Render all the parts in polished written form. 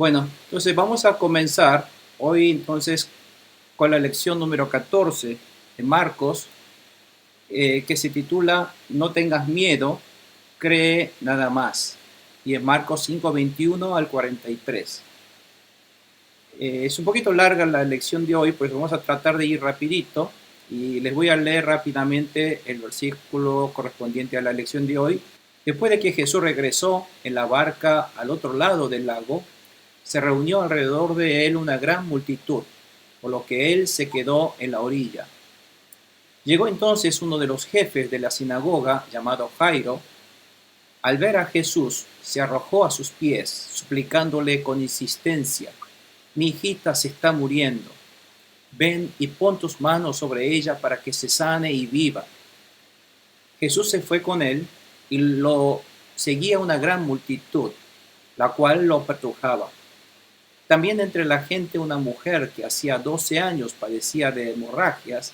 Bueno, entonces vamos a comenzar hoy entonces con la lección número 14 de Marcos, que se titula No tengas miedo, cree nada más. Y es Marcos 5:21 al 43. Es un poquito larga la lección de hoy, pues vamos a tratar de ir rapidito y les voy a leer rápidamente el versículo correspondiente a la lección de hoy. Después de que Jesús regresó en la barca al otro lado del lago, se reunió alrededor de él una gran multitud, por lo que él se quedó en la orilla. Llegó entonces uno de los jefes de la sinagoga, llamado Jairo. Al ver a Jesús, se arrojó a sus pies, suplicándole con insistencia: Mi hijita se está muriendo. Ven y pon tus manos sobre ella para que se sane y viva. Jesús se fue con él y lo seguía una gran multitud, la cual lo apretujaba. También entre la gente una mujer que hacía 12 años padecía de hemorragias,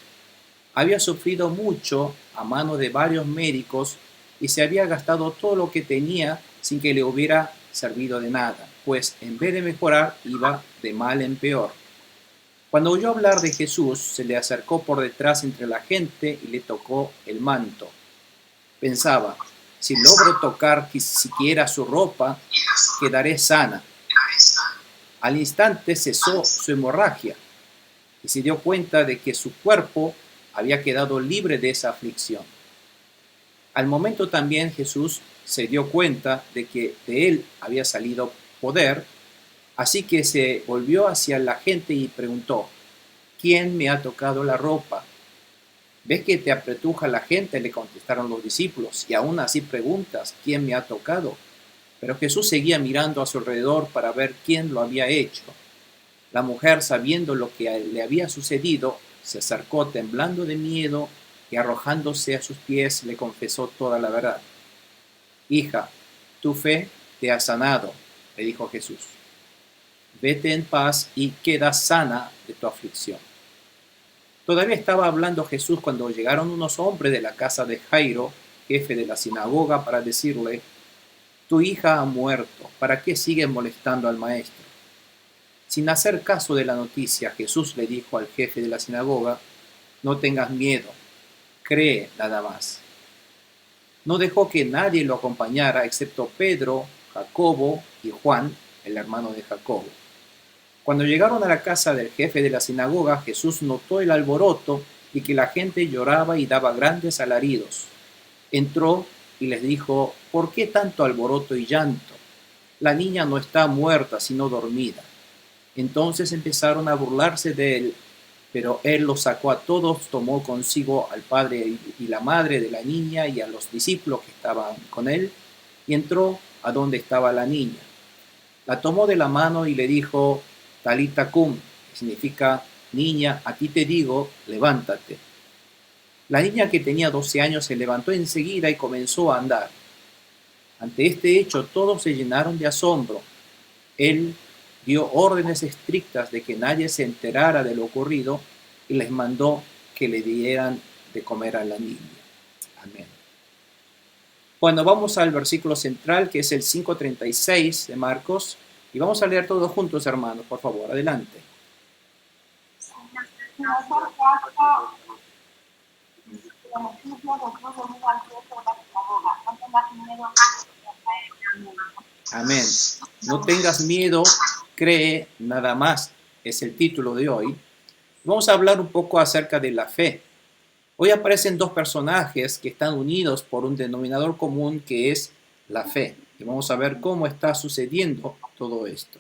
había sufrido mucho a mano de varios médicos y se había gastado todo lo que tenía sin que le hubiera servido de nada, pues en vez de mejorar iba de mal en peor. Cuando oyó hablar de Jesús, se le acercó por detrás entre la gente y le tocó el manto. Pensaba: si logro tocar siquiera su ropa, quedaré sana. Al instante cesó su hemorragia y se dio cuenta de que su cuerpo había quedado libre de esa aflicción. Al momento también Jesús se dio cuenta de que de él había salido poder, así que se volvió hacia la gente y preguntó: ¿Quién me ha tocado la ropa? ¿Ves que te apretuja la gente?, le contestaron los discípulos, y aún así preguntas: ¿Quién me ha tocado? Pero Jesús seguía mirando a su alrededor para ver quién lo había hecho. La mujer, sabiendo lo que le había sucedido, se acercó temblando de miedo y arrojándose a sus pies le confesó toda la verdad. Hija, tu fe te ha sanado, le dijo Jesús. Vete en paz y queda sana de tu aflicción. Todavía estaba hablando Jesús cuando llegaron unos hombres de la casa de Jairo, jefe de la sinagoga, para decirle: tu hija ha muerto, ¿para qué sigues molestando al maestro? Sin hacer caso de la noticia, Jesús le dijo al jefe de la sinagoga: no tengas miedo, cree nada más. No dejó que nadie lo acompañara excepto Pedro, Jacobo y Juan, el hermano de Jacobo. Cuando llegaron a la casa del jefe de la sinagoga, Jesús notó el alboroto y que la gente lloraba y daba grandes alaridos. Entró y les dijo: ¿por qué tanto alboroto y llanto? La niña no está muerta, sino dormida. Entonces empezaron a burlarse de él, pero él los sacó a todos, tomó consigo al padre y la madre de la niña y a los discípulos que estaban con él, y entró a donde estaba la niña. La tomó de la mano y le dijo: Talita cum, que significa: niña, a ti te digo, levántate. La niña, que tenía 12 años, se levantó enseguida y comenzó a andar. Ante este hecho todos se llenaron de asombro. Él dio órdenes estrictas de que nadie se enterara de lo ocurrido y les mandó que le dieran de comer a la niña. Amén. Bueno, vamos al versículo central, que es el 5:36 de Marcos, y vamos a leer todos juntos, hermanos, por favor, adelante. Amén. No tengas miedo, cree nada más, es el título de hoy. Vamos a hablar un poco acerca de la fe. Hoy aparecen dos personajes que están unidos por un denominador común, que es la fe. Y vamos a ver cómo está sucediendo todo esto.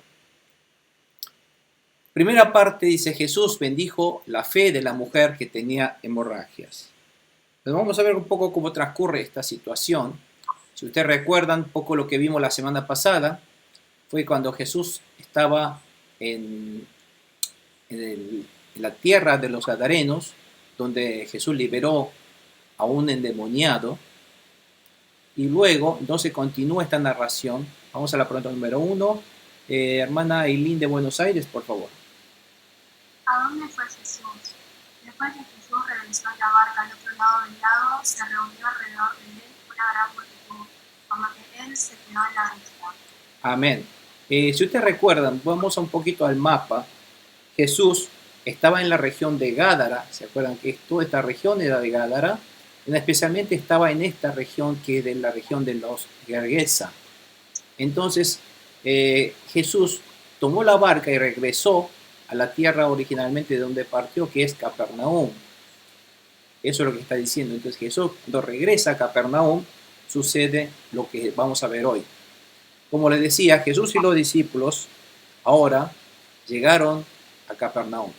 Primera parte dice: Jesús bendijo la fe de la mujer que tenía hemorragias. Pues vamos a ver un poco cómo transcurre esta situación. Si ustedes recuerdan un poco lo que vimos la semana pasada, fue cuando Jesús estaba en la tierra de los Gadarenos, donde Jesús liberó a un endemoniado. Y luego, entonces, continúa esta narración. Vamos a la pregunta número 1. Hermana Eileen de Buenos Aires, por favor. ¿A dónde fue Jesús? Después que Jesús regresó a la barca al otro lado del lago, se reunió alrededor de él una gran multitud, por lo que él se quedó en la isla. Amén. Si ustedes recuerdan, vamos un poquito al mapa. Jesús estaba en la región de Gádara, ¿se acuerdan que toda esta región era de Gádara? Especialmente estaba en esta región que es de la región de los Gergesa. Entonces Jesús tomó la barca y regresó a la tierra originalmente de donde partió, que es Capernaum. Eso es lo que está diciendo. Entonces Jesús, cuando regresa a Capernaum, sucede lo que vamos a ver hoy. Como les decía, Jesús y los discípulos ahora llegaron a Capernaum.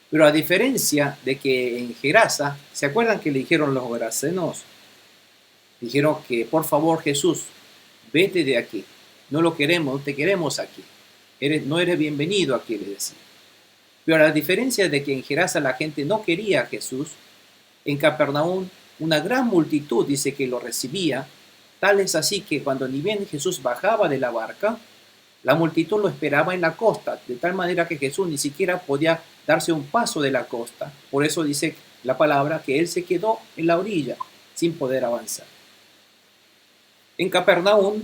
Pero a diferencia de que en Gerasa, ¿se acuerdan que le dijeron los gerasenos? Dijeron que por favor Jesús, vete de aquí. No lo queremos, no te queremos aquí. No eres bienvenido aquí, le decía. Pero a la diferencia de que en Gerasa la gente no quería a Jesús, en Capernaum una gran multitud dice que lo recibía. Tal es así que cuando ni bien Jesús bajaba de la barca, la multitud lo esperaba en la costa, de tal manera que Jesús ni siquiera podía darse un paso de la costa. Por eso dice la palabra que él se quedó en la orilla sin poder avanzar. En Capernaum,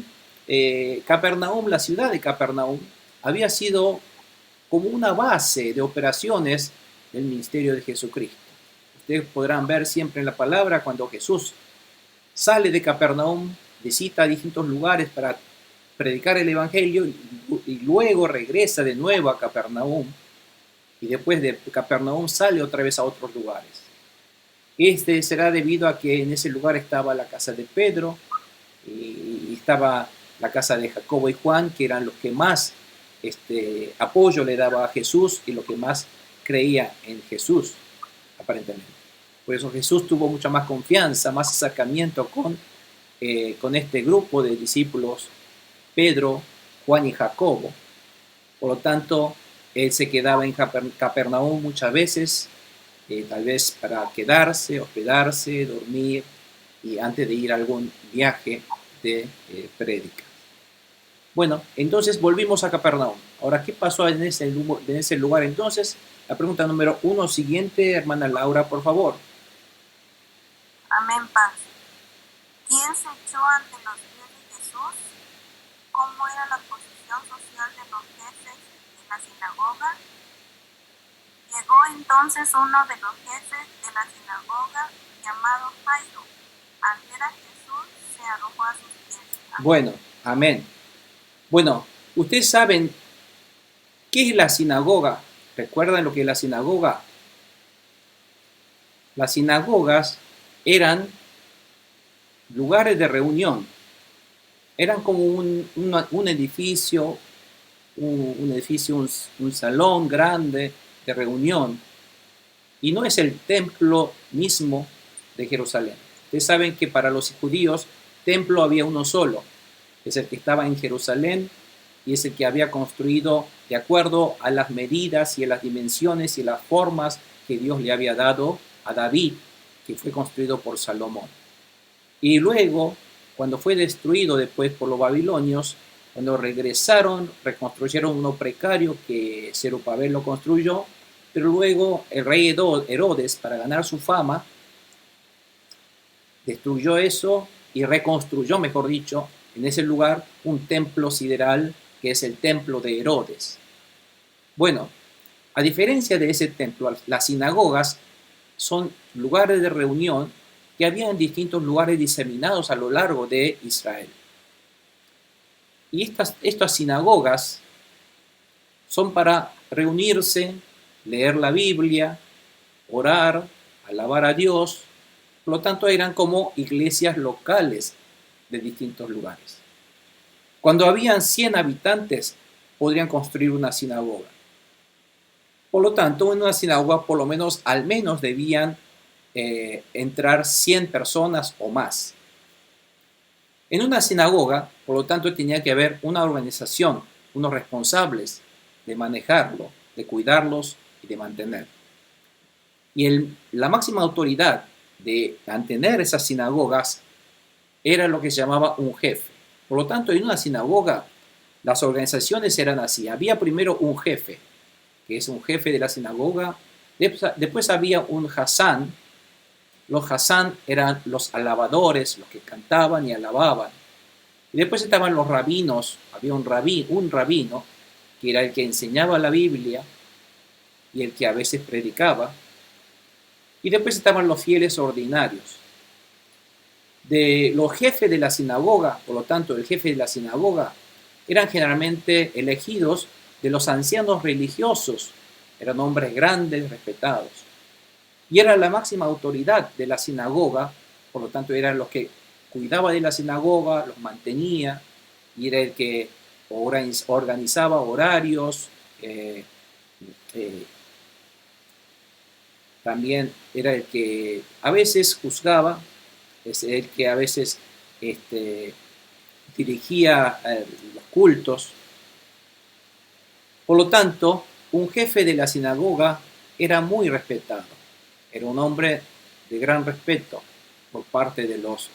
la ciudad de Capernaum, había sido como una base de operaciones del ministerio de Jesucristo. Ustedes podrán ver siempre en la palabra cuando Jesús sale de Capernaum, visita distintos lugares para predicar el Evangelio y luego regresa de nuevo a Capernaum y después de Capernaum sale otra vez a otros lugares. Este será debido a que en ese lugar estaba la casa de Pedro y estaba la casa de Jacobo y Juan, que eran los que más apoyo le daba a Jesús y los que más creía en Jesús, aparentemente. Por eso Jesús tuvo mucha más confianza, más acercamiento con este grupo de discípulos, Pedro, Juan y Jacobo. Por lo tanto, él se quedaba en Capernaum muchas veces, tal vez para quedarse, hospedarse, dormir y antes de ir a algún viaje de prédica. Bueno, entonces volvimos a Capernaum. Ahora, ¿qué pasó en ese lugar entonces? La pregunta número 1 siguiente, hermana Laura, por favor. Amén, paz. ¿Quién se echó ante los pies de Jesús? ¿Cómo era la posición social de los jefes de la sinagoga? Llegó entonces uno de los jefes de la sinagoga, llamado Jairo. Al ver a Jesús, se arrojó a sus pies. Amén. Bueno, amén. Bueno, ustedes saben qué es la sinagoga. ¿Recuerdan lo que es la sinagoga? Las sinagogas eran lugares de reunión. Eran como un edificio, un salón grande de reunión. Y no es el templo mismo de Jerusalén. Ustedes saben que para los judíos, templo había uno solo. Es el que estaba en Jerusalén y es el que había construido de acuerdo a las medidas y a las dimensiones y las formas que Dios le había dado a David, que fue construido por Salomón. Y luego, cuando fue destruido después por los babilonios, cuando regresaron, reconstruyeron uno precario que Zerubabel lo construyó, pero luego el rey Herodes, para ganar su fama, destruyó eso y reconstruyó, mejor dicho, en ese lugar un templo sideral que es el templo de Herodes. Bueno, a diferencia de ese templo, las sinagogas son lugares de reunión que había en distintos lugares diseminados a lo largo de Israel. Y estas sinagogas son para reunirse, leer la Biblia, orar, alabar a Dios. Por lo tanto, eran como iglesias locales de distintos lugares. Cuando habían 100 habitantes, podrían construir una sinagoga. Por lo tanto, en una sinagoga por lo menos, al menos debían entrar 100 personas o más. En una sinagoga, por lo tanto, tenía que haber una organización, unos responsables de manejarlo, de cuidarlos y de mantener. Y la máxima autoridad de mantener esas sinagogas era lo que se llamaba un jefe. Por lo tanto, en una sinagoga, las organizaciones eran así. Había primero un jefe, que es un jefe de la sinagoga. Después había un Hasán. Los Hasán eran los alabadores, los que cantaban y alababan. Y después estaban los rabinos, había un rabino, que era el que enseñaba la Biblia y el que a veces predicaba. Y después estaban los fieles ordinarios. De los jefes de la sinagoga, por lo tanto, el jefe de la sinagoga, eran generalmente elegidos de los ancianos religiosos, eran hombres grandes, respetados. Y era la máxima autoridad de la sinagoga, por lo tanto, eran los que cuidaba de la sinagoga, los mantenía, y era el que organizaba horarios, también era el que a veces juzgaba, es el que a veces dirigía los cultos. Por lo tanto, un jefe de la sinagoga era muy respetado. Era un hombre de gran respeto por parte de los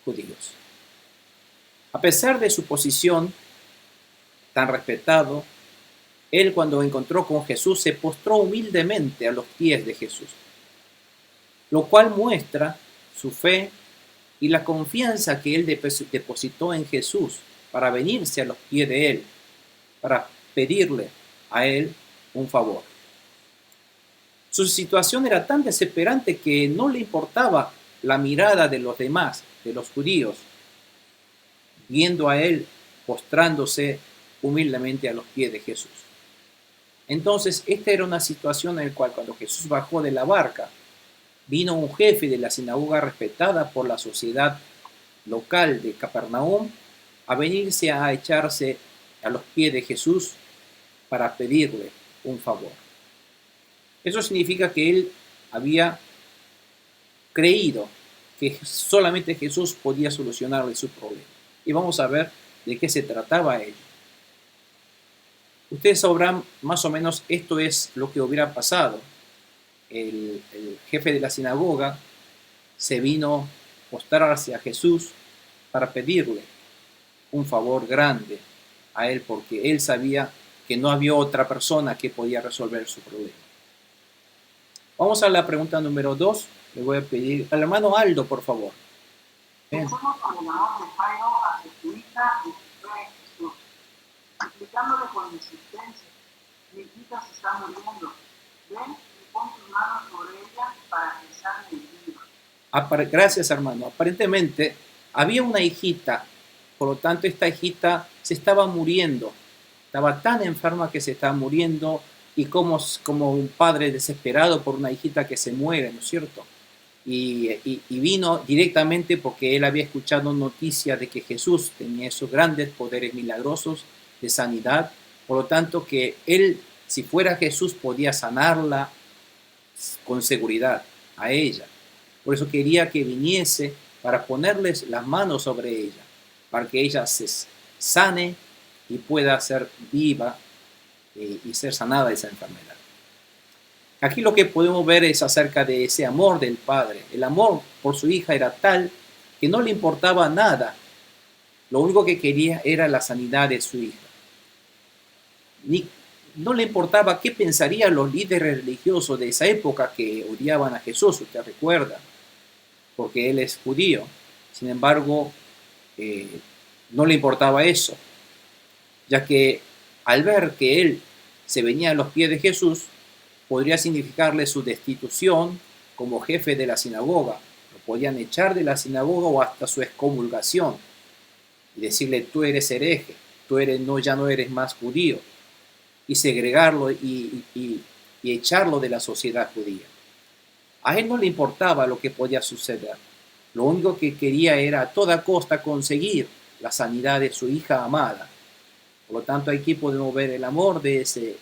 judíos. A pesar de su posición tan respetado, él cuando encontró con Jesús se postró humildemente a los pies de Jesús, lo cual muestra su fe y la confianza que él depositó en Jesús para venirse a los pies de él, para pedirle a él un favor. Su situación era tan desesperante que no le importaba la mirada de los demás, de los judíos, viendo a él postrándose humildemente a los pies de Jesús. Entonces, esta era una situación en la cual cuando Jesús bajó de la barca, vino un jefe de la sinagoga respetada por la sociedad local de Capernaum a venirse a echarse a los pies de Jesús para pedirle un favor. Eso significa que él había creído que solamente Jesús podía solucionarle su problema. Y vamos a ver de qué se trataba ello. Ustedes sabrán más o menos esto es lo que hubiera pasado. El jefe de la sinagoga se vino a postrarse a Jesús para pedirle un favor grande a él porque él sabía que no había otra persona que podía resolver su problema. Vamos a la pregunta número 2. Le voy a pedir al hermano Aldo, por favor. Pensemos con el amor de Jairo hacia su hija y su fe en Jesús, explicándole con insistencia: mi hija se está muriendo, ven y pon tus manos sobre ella para que sane y viva. Gracias, hermano. Aparentemente había una hijita, por lo tanto esta hijita se estaba muriendo, estaba tan enferma que se estaba muriendo, y como un padre desesperado por una hijita que se muere, ¿no es cierto? Y vino directamente porque él había escuchado noticias de que Jesús tenía esos grandes poderes milagrosos de sanidad, por lo tanto que él, si fuera Jesús, podía sanarla con seguridad a ella. Por eso quería que viniese para ponerles las manos sobre ella, para que ella se sane y pueda ser viva y ser sanada de esa enfermedad. Aquí lo que podemos ver es acerca de ese amor del padre. El amor por su hija era tal que no le importaba nada. Lo único que quería era la sanidad de su hija. No le importaba qué pensarían los líderes religiosos de esa época que odiaban a Jesús, usted recuerda, porque él es judío. Sin embargo, no le importaba eso, ya que al ver que él se venía a los pies de Jesús, podría significarle su destitución como jefe de la sinagoga. Lo podían echar de la sinagoga o hasta su excomulgación y decirle: tú eres hereje, ya no eres más judío, y segregarlo y echarlo de la sociedad judía. A él no le importaba lo que podía suceder. Lo único que quería era a toda costa conseguir la sanidad de su hija amada. Por lo tanto, aquí podemos ver el amor de ese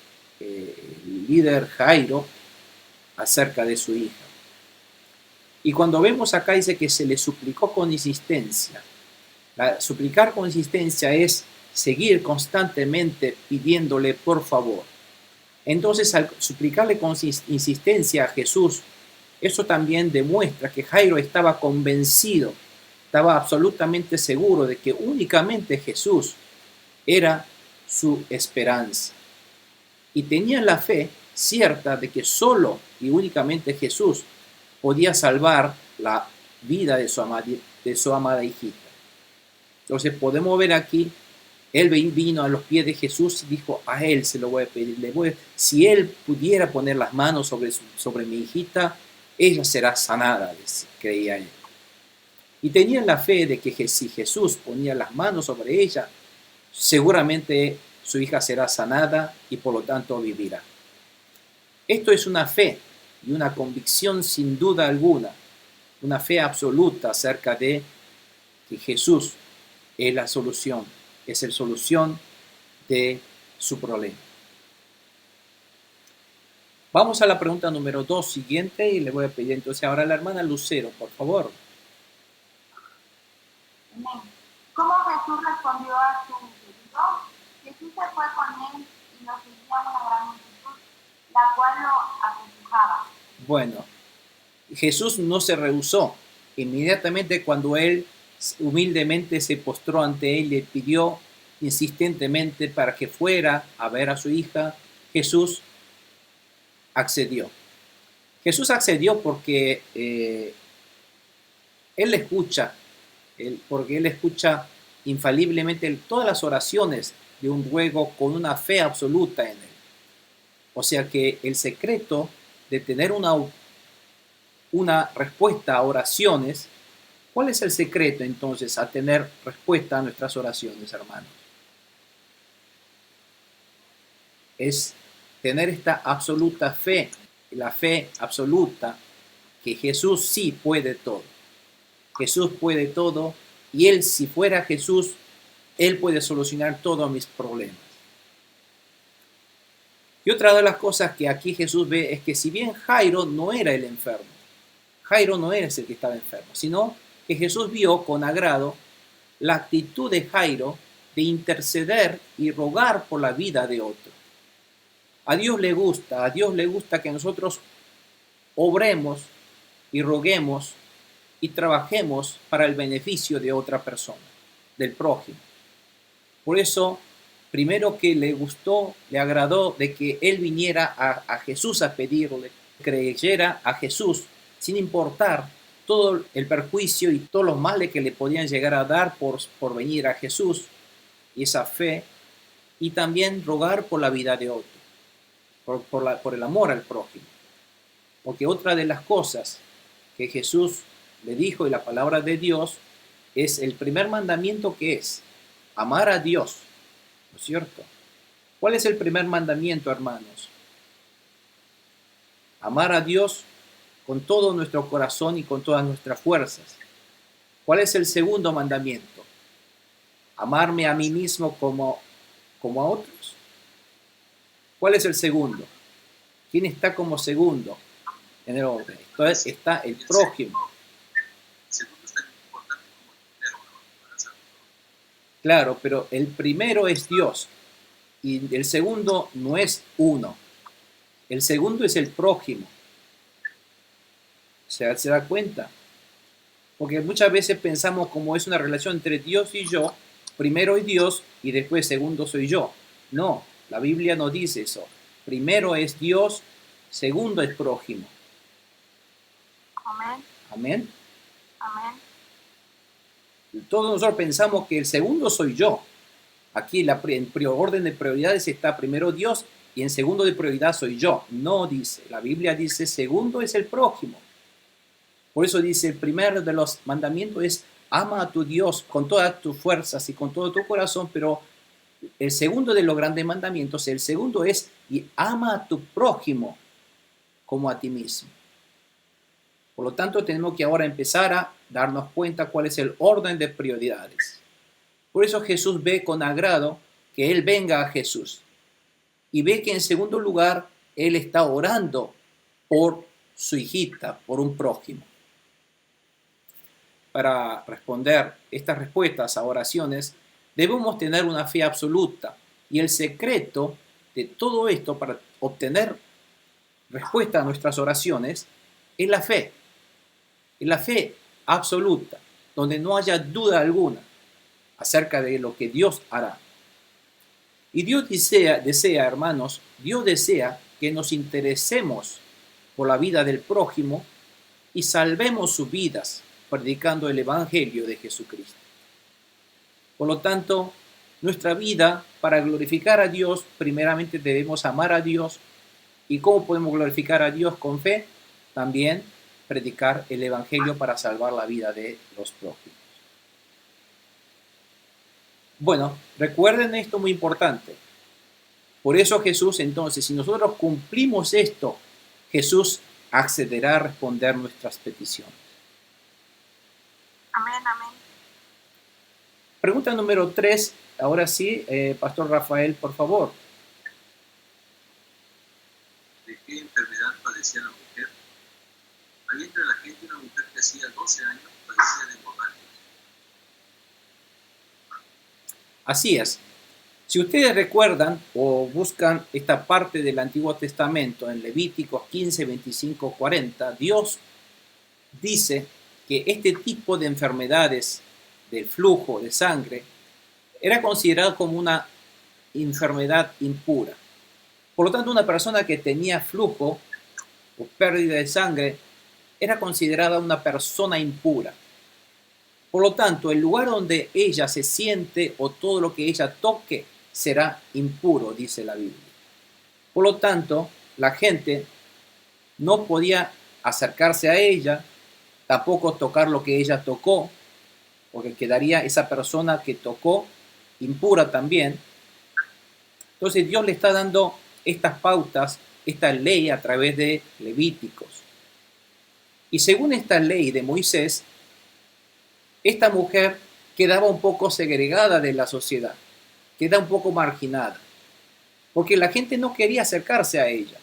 líder Jairo acerca de su hija. Y cuando vemos acá dice que se le suplicó con insistencia. Suplicar con insistencia es seguir constantemente pidiéndole por favor. Entonces, al suplicarle con insistencia a Jesús, eso también demuestra que Jairo estaba convencido, estaba absolutamente seguro de que únicamente Jesús era su esperanza. Y tenía la fe cierta de que solo y únicamente Jesús podía salvar la vida de su amada hijita. Entonces podemos ver aquí, él vino a los pies de Jesús y dijo, a él se lo voy a pedir. Si él pudiera poner las manos sobre mi hijita, ella será sanada, creía él. Y tenían la fe de que si Jesús ponía las manos sobre ella, seguramente su hija será sanada y por lo tanto vivirá. Esto es una fe y una convicción sin duda alguna, una fe absoluta acerca de que Jesús es la solución, es la solución de su problema. Vamos a la pregunta número 2 siguiente y le voy a pedir entonces ahora a la hermana Lucero, por favor. ¿Cómo Jesús respondió a su pedido? Jesús se fue con él y lo seguía una gran multitud, la cual lo aconsejaba. Bueno, Jesús no se rehusó. Inmediatamente cuando él humildemente se postró ante él, le pidió insistentemente para que fuera a ver a su hija, Jesús accedió. Jesús accedió porque él escucha, porque él escucha infaliblemente todas las oraciones de un ruego con una fe absoluta en él. O sea que el secreto de tener una respuesta a oraciones, ¿cuál es el secreto entonces a tener respuesta a nuestras oraciones, hermanos? Es tener esta absoluta fe, la fe absoluta que Jesús sí puede todo. Jesús puede todo y él, si fuera Jesús, él puede solucionar todos mis problemas. Y otra de las cosas que aquí Jesús ve es que si bien Jairo no era el enfermo, Jairo no era el que estaba enfermo, sino que Jesús vio con agrado la actitud de Jairo de interceder y rogar por la vida de otro. A Dios le gusta que nosotros obremos y roguemos y trabajemos para el beneficio de otra persona, del prójimo. Por eso, primero que le gustó, le agradó de que él viniera a Jesús a pedirle, creyera a Jesús, sin importar todo el perjuicio y todos los males que le podían llegar a dar por venir a Jesús, y esa fe, y también rogar por la vida de otro, por el amor al prójimo. Porque otra de las cosas que Jesús le dijo y la palabra de Dios es el primer mandamiento, que es amar a Dios, ¿no es cierto? ¿Cuál es el primer mandamiento, hermanos? Amar a Dios con todo nuestro corazón y con todas nuestras fuerzas. ¿Cuál es el segundo mandamiento? Amarme a mí mismo como a otros. ¿Cuál es el segundo? ¿Quién está como segundo en el orden? Entonces está el prójimo. Claro, pero el primero es Dios y el segundo no es uno. El segundo es el prójimo. ¿Se da cuenta? Porque muchas veces pensamos como es una relación entre Dios y yo, primero es Dios y después segundo soy yo. No, la Biblia no dice eso. Primero es Dios, segundo es prójimo. Amén. Amén. Amén. Todos nosotros pensamos que el segundo soy yo. Aquí en orden de prioridades está primero Dios y en segundo de prioridad soy yo. No dice, la Biblia dice segundo es el prójimo. Por eso dice el primero de los mandamientos es ama a tu Dios con todas tus fuerzas y con todo tu corazón, pero el segundo de los grandes mandamientos, el segundo es y ama a tu prójimo como a ti mismo. Por lo tanto, tenemos que ahora empezar a darnos cuenta cuál es el orden de prioridades. Por eso Jesús ve con agrado que él venga a Jesús. Y ve que en segundo lugar, él está orando por su hijita, por un prójimo. Para responder estas respuestas a oraciones, debemos tener una fe absoluta. Y el secreto de todo esto para obtener respuesta a nuestras oraciones es la fe. Es la fe absoluta, donde no haya duda alguna acerca de lo que Dios hará. Y Dios desea, hermanos, Dios desea que nos interesemos por la vida del prójimo y salvemos sus vidas predicando el Evangelio de Jesucristo. Por lo tanto, nuestra vida, para glorificar a Dios, primeramente debemos amar a Dios. ¿Y cómo podemos glorificar a Dios con fe? También predicar el Evangelio para salvar la vida de los prójimos. Bueno, recuerden esto muy importante. Por eso Jesús, entonces, si nosotros cumplimos esto, Jesús accederá a responder nuestras peticiones. Amén, amén. Pregunta número 3, ahora sí, Pastor Rafael, por favor. ¿De qué enfermedad padecía la mujer? Había entre la gente una mujer que hacía 12 años padecía de hemorragias. Así es. Si ustedes recuerdan o buscan esta parte del Antiguo Testamento en Levíticos 15, 25, 40, Dios dice que este tipo de enfermedades del flujo de sangre era considerado como una enfermedad impura. Por lo tanto, una persona que tenía flujo o pérdida de sangre era considerada una persona impura. Por lo tanto, el lugar donde ella se siente o todo lo que ella toque será impuro, dice la Biblia. Por lo tanto, la gente no podía acercarse a ella, tampoco tocar lo que ella tocó, porque quedaría esa persona que tocó impura también. Entonces Dios le está dando estas pautas, esta ley a través de Levíticos. Y según esta ley de Moisés, esta mujer quedaba un poco segregada de la sociedad, queda un poco marginada, porque la gente no quería acercarse a ella,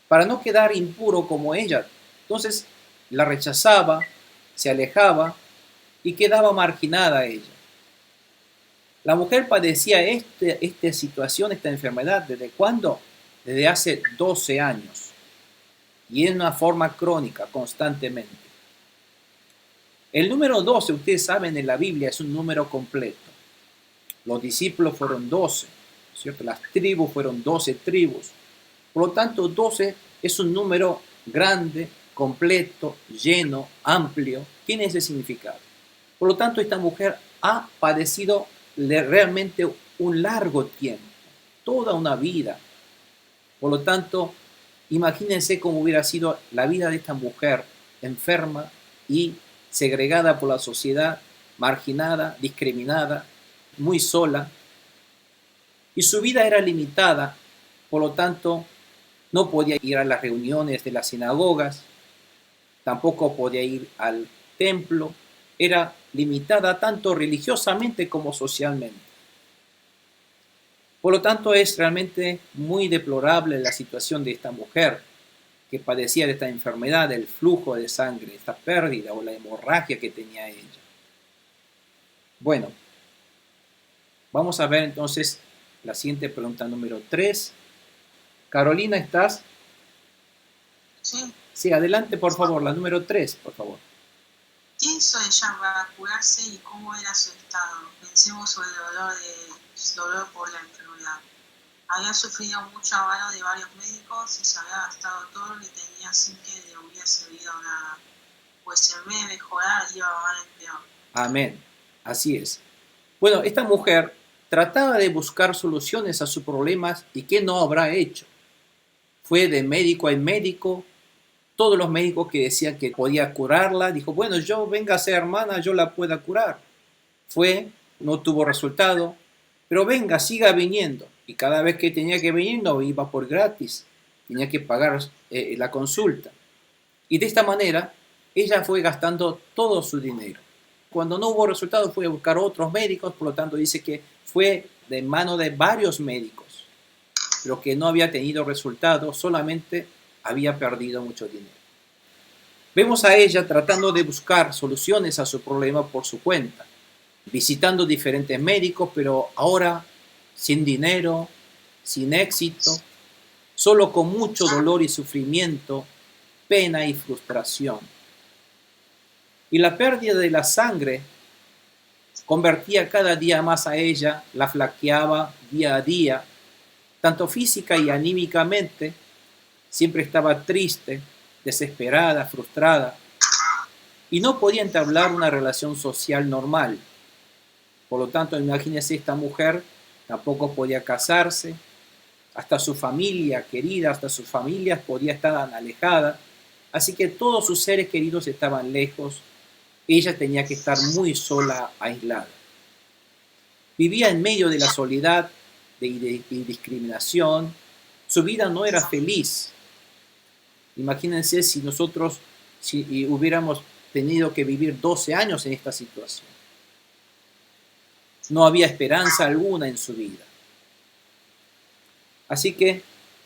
para no quedar impuro como ella. Entonces la rechazaba, se alejaba y quedaba marginada ella. La mujer padecía esta situación, esta enfermedad, ¿desde cuándo? Desde hace 12 años, y en una forma crónica, constantemente. El número 12, ustedes saben, en la Biblia es un número completo. Los discípulos fueron 12, ¿cierto? Las tribus fueron 12 tribus. Por lo tanto, 12 es un número grande, completo, lleno, amplio. Tiene ese significado. Por lo tanto, esta mujer ha padecido realmente un largo tiempo, toda una vida. Por lo tanto, imagínense cómo hubiera sido la vida de esta mujer enferma y segregada por la sociedad, marginada, discriminada, muy sola. Y su vida era limitada, por lo tanto, no podía ir a las reuniones de las sinagogas, tampoco podía ir al templo, era limitada tanto religiosamente como socialmente. Por lo tanto, es realmente muy deplorable la situación de esta mujer que padecía de esta enfermedad, del flujo de sangre, esta pérdida o la hemorragia que tenía ella. Bueno, vamos a ver entonces la siguiente pregunta número 3. Carolina, ¿estás? Sí. Sí, adelante por favor, la número 3, por favor. ¿Qué hizo ella para curarse y cómo era su estado? Pensemos sobre el dolor por la enfermedad. Había sufrido mucho a mano de varios médicos y se había gastado todo lo que tenía sin que le hubiera servido nada. Pues en vez de mejorar, iba mal en peor. Amén. Así es. Bueno, esta mujer trataba de buscar soluciones a sus problemas y ¿qué no habrá hecho? Fue de médico en médico. Todos los médicos que decían que podía curarla, dijo, bueno, yo venga a ser hermana, yo la pueda curar. Fue, no tuvo resultado, pero venga, siga viniendo. Y cada vez que tenía que venir, no iba por gratis, tenía que pagar la consulta. Y de esta manera, ella fue gastando todo su dinero. Cuando no hubo resultado, fue a buscar otros médicos, por lo tanto dice que fue de mano de varios médicos, pero que no había tenido resultado, solamente había perdido mucho dinero. Vemos a ella tratando de buscar soluciones a su problema por su cuenta, visitando diferentes médicos, pero ahora sin dinero, sin éxito, solo con mucho dolor y sufrimiento, pena y frustración. Y la pérdida de la sangre convertía cada día más a ella, la flaqueaba día a día, tanto física y anímicamente. Siempre estaba triste, desesperada, frustrada y no podía entablar una relación social normal. Por lo tanto, imagínense, esta mujer tampoco podía casarse, hasta su familia querida, hasta sus familias podía estar alejada, así que todos sus seres queridos estaban lejos, ella tenía que estar muy sola, aislada. Vivía en medio de la soledad y discriminación, su vida no era feliz. Imagínense si nosotros hubiéramos tenido que vivir 12 años en esta situación. No había esperanza alguna en su vida. Así que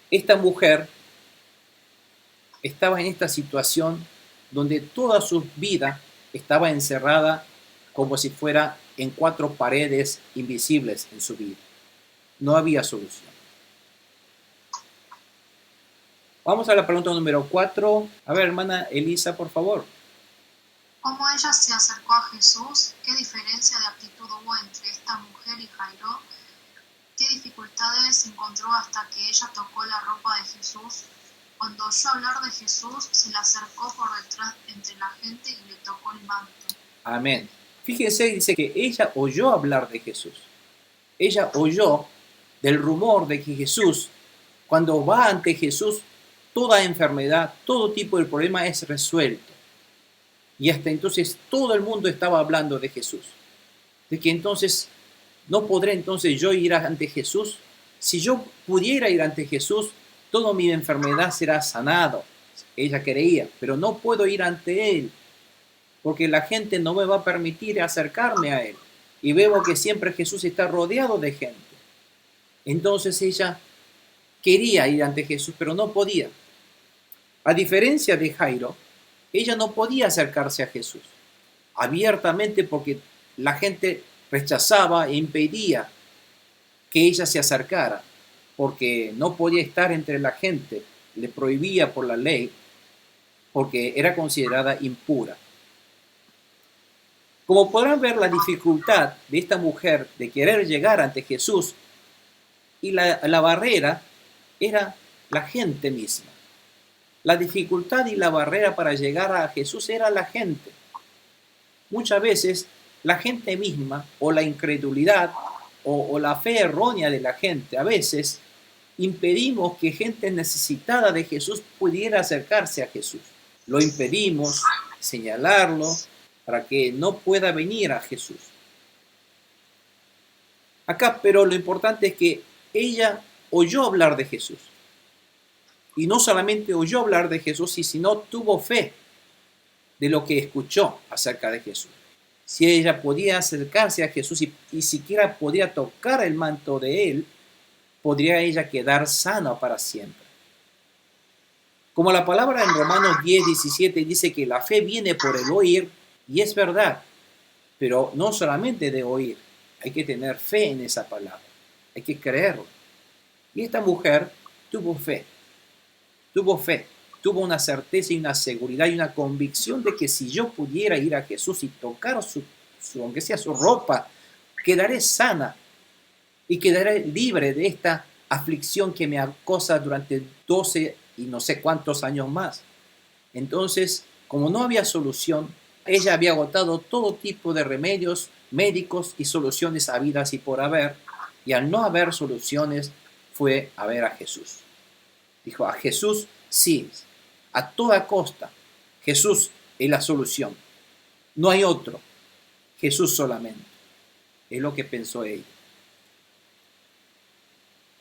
esta mujer estaba en esta situación donde toda su vida estaba encerrada como si fuera en 4 paredes invisibles en su vida. No había solución. Vamos a la pregunta número 4. A ver, hermana Elisa, por favor. ¿Cómo ella se acercó a Jesús? ¿Qué diferencia de actitud hubo entre esta mujer y Jairo? ¿Qué dificultades encontró hasta que ella tocó la ropa de Jesús? Cuando oyó hablar de Jesús, se le acercó por detrás entre la gente y le tocó el manto. Amén. Fíjense, dice que ella oyó hablar de Jesús. Ella oyó del rumor de que Jesús, cuando va ante Jesús, toda enfermedad, todo tipo de problema es resuelto. Y hasta entonces todo el mundo estaba hablando de Jesús. De que entonces, ¿no podré entonces yo ir ante Jesús? Si yo pudiera ir ante Jesús, toda mi enfermedad será sanado. Ella creía, pero no puedo ir ante Él, porque la gente no me va a permitir acercarme a Él. Y veo que siempre Jesús está rodeado de gente. Entonces ella quería ir ante Jesús, pero no podía. A diferencia de Jairo, ella no podía acercarse a Jesús abiertamente porque la gente rechazaba e impedía que ella se acercara, porque no podía estar entre la gente, le prohibía por la ley, porque era considerada impura. Como podrán ver, la dificultad de esta mujer de querer llegar ante Jesús y la barrera era la gente misma. La dificultad y la barrera para llegar a Jesús era la gente. Muchas veces la gente misma o la incredulidad o la fe errónea de la gente, a veces impedimos que gente necesitada de Jesús pudiera acercarse a Jesús. Lo impedimos, señalarlo para que no pueda venir a Jesús. Acá, pero lo importante es que ella oyó hablar de Jesús. Y no solamente oyó hablar de Jesús, sino tuvo fe de lo que escuchó acerca de Jesús. Si ella podía acercarse a Jesús y siquiera podía tocar el manto de Él, podría ella quedar sana para siempre. Como la palabra en Romanos 10:17 dice que la fe viene por el oír, y es verdad, pero no solamente de oír, hay que tener fe en esa palabra, hay que creerlo. Y esta mujer tuvo fe, tuvo una certeza y una seguridad y una convicción de que si yo pudiera ir a Jesús y tocar aunque sea su ropa, quedaré sana y quedaré libre de esta aflicción que me acosa durante 12 y no sé cuántos años más. Entonces, como no había solución, ella había agotado todo tipo de remedios médicos y soluciones habidas y por haber, y al no haber soluciones, fue a ver a Jesús. Dijo, a Jesús sí, a toda costa. Jesús es la solución. No hay otro. Jesús solamente. Es lo que pensó ella.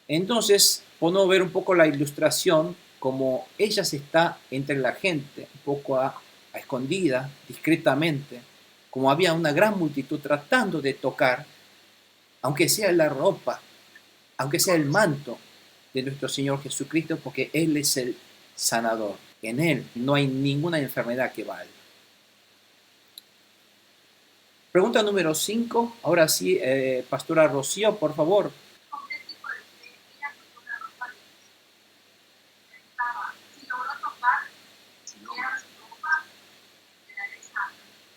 Entonces, podemos ver un poco la ilustración, como ella se está entre la gente, un poco a escondida, discretamente, como había una gran multitud tratando de tocar, aunque sea la ropa, aunque sea el manto de nuestro Señor Jesucristo, porque Él es el sanador. En Él no hay ninguna enfermedad que valga. Pregunta número 5. Ahora sí, Pastora Rocío, por favor.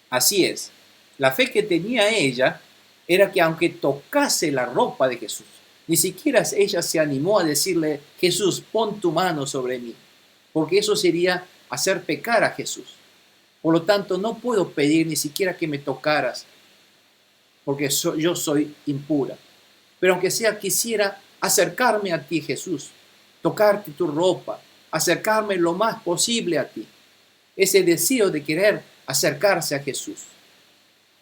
Así es. La fe que tenía ella era que aunque tocase la ropa de Jesús, ni siquiera ella se animó a decirle, Jesús, pon tu mano sobre mí, porque eso sería hacer pecar a Jesús. Por lo tanto, no puedo pedir ni siquiera que me tocaras, porque yo soy impura. Pero aunque sea, quisiera acercarme a ti, Jesús, tocarte tu ropa, acercarme lo más posible a ti. Ese deseo de querer acercarse a Jesús.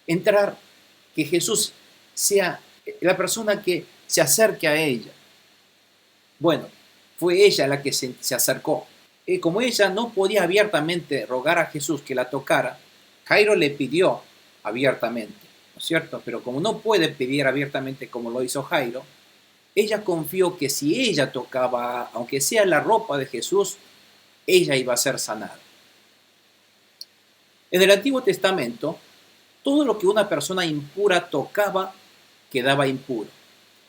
Entrar, que Jesús sea la persona que se acerque a ella. Bueno, fue ella la que se acercó. Y como ella no podía abiertamente rogar a Jesús que la tocara, Jairo le pidió abiertamente, ¿no es cierto? Pero como no puede pedir abiertamente como lo hizo Jairo, ella confió que si ella tocaba, aunque sea la ropa de Jesús, ella iba a ser sanada. En el Antiguo Testamento, todo lo que una persona impura tocaba, quedaba impuro.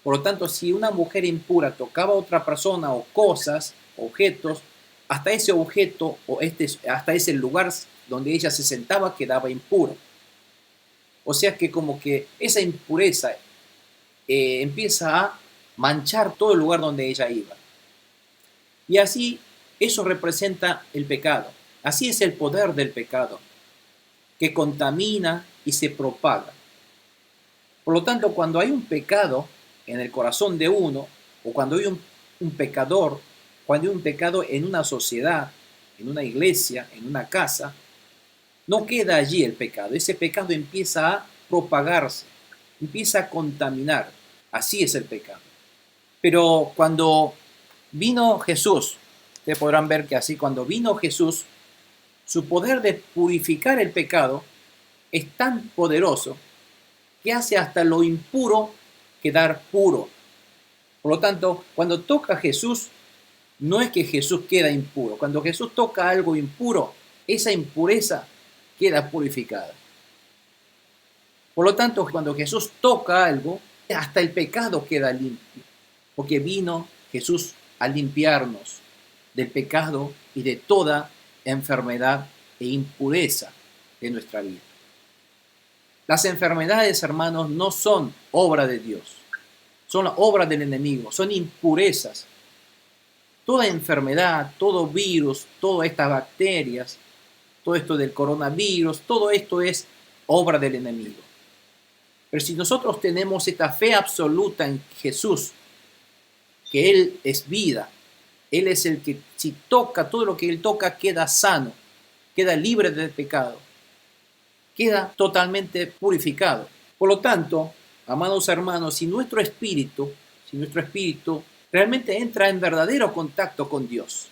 Por lo tanto, si una mujer impura tocaba a otra persona o cosas, objetos, hasta ese objeto o hasta ese lugar donde ella se sentaba quedaba impuro. O sea que como que esa impureza empieza a manchar todo el lugar donde ella iba. Y así eso representa el pecado. Así es el poder del pecado, que contamina y se propaga. Por lo tanto, cuando hay un pecado en el corazón de uno, o cuando hay un pecador, cuando hay un pecado en una sociedad, en una iglesia, en una casa, no queda allí el pecado. Ese pecado empieza a propagarse, empieza a contaminar. Así es el pecado. Pero cuando vino Jesús, ustedes podrán ver que así, cuando vino Jesús, su poder de purificar el pecado es tan poderoso que hace hasta lo impuro quedar puro. Por lo tanto, cuando toca a Jesús, no es que Jesús queda impuro. Cuando Jesús toca algo impuro, esa impureza queda purificada. Por lo tanto, cuando Jesús toca algo, hasta el pecado queda limpio, porque vino Jesús a limpiarnos del pecado y de toda enfermedad e impureza de nuestra vida. Las enfermedades, hermanos, no son obra de Dios, son la obra del enemigo, son impurezas. Toda enfermedad, todo virus, todas estas bacterias, todo esto del coronavirus, todo esto es obra del enemigo. Pero si nosotros tenemos esta fe absoluta en Jesús, que Él es vida, Él es el que si toca, todo lo que Él toca queda sano, queda libre del pecado, queda totalmente purificado. Por lo tanto, amados hermanos, si nuestro espíritu realmente entra en verdadero contacto con Dios,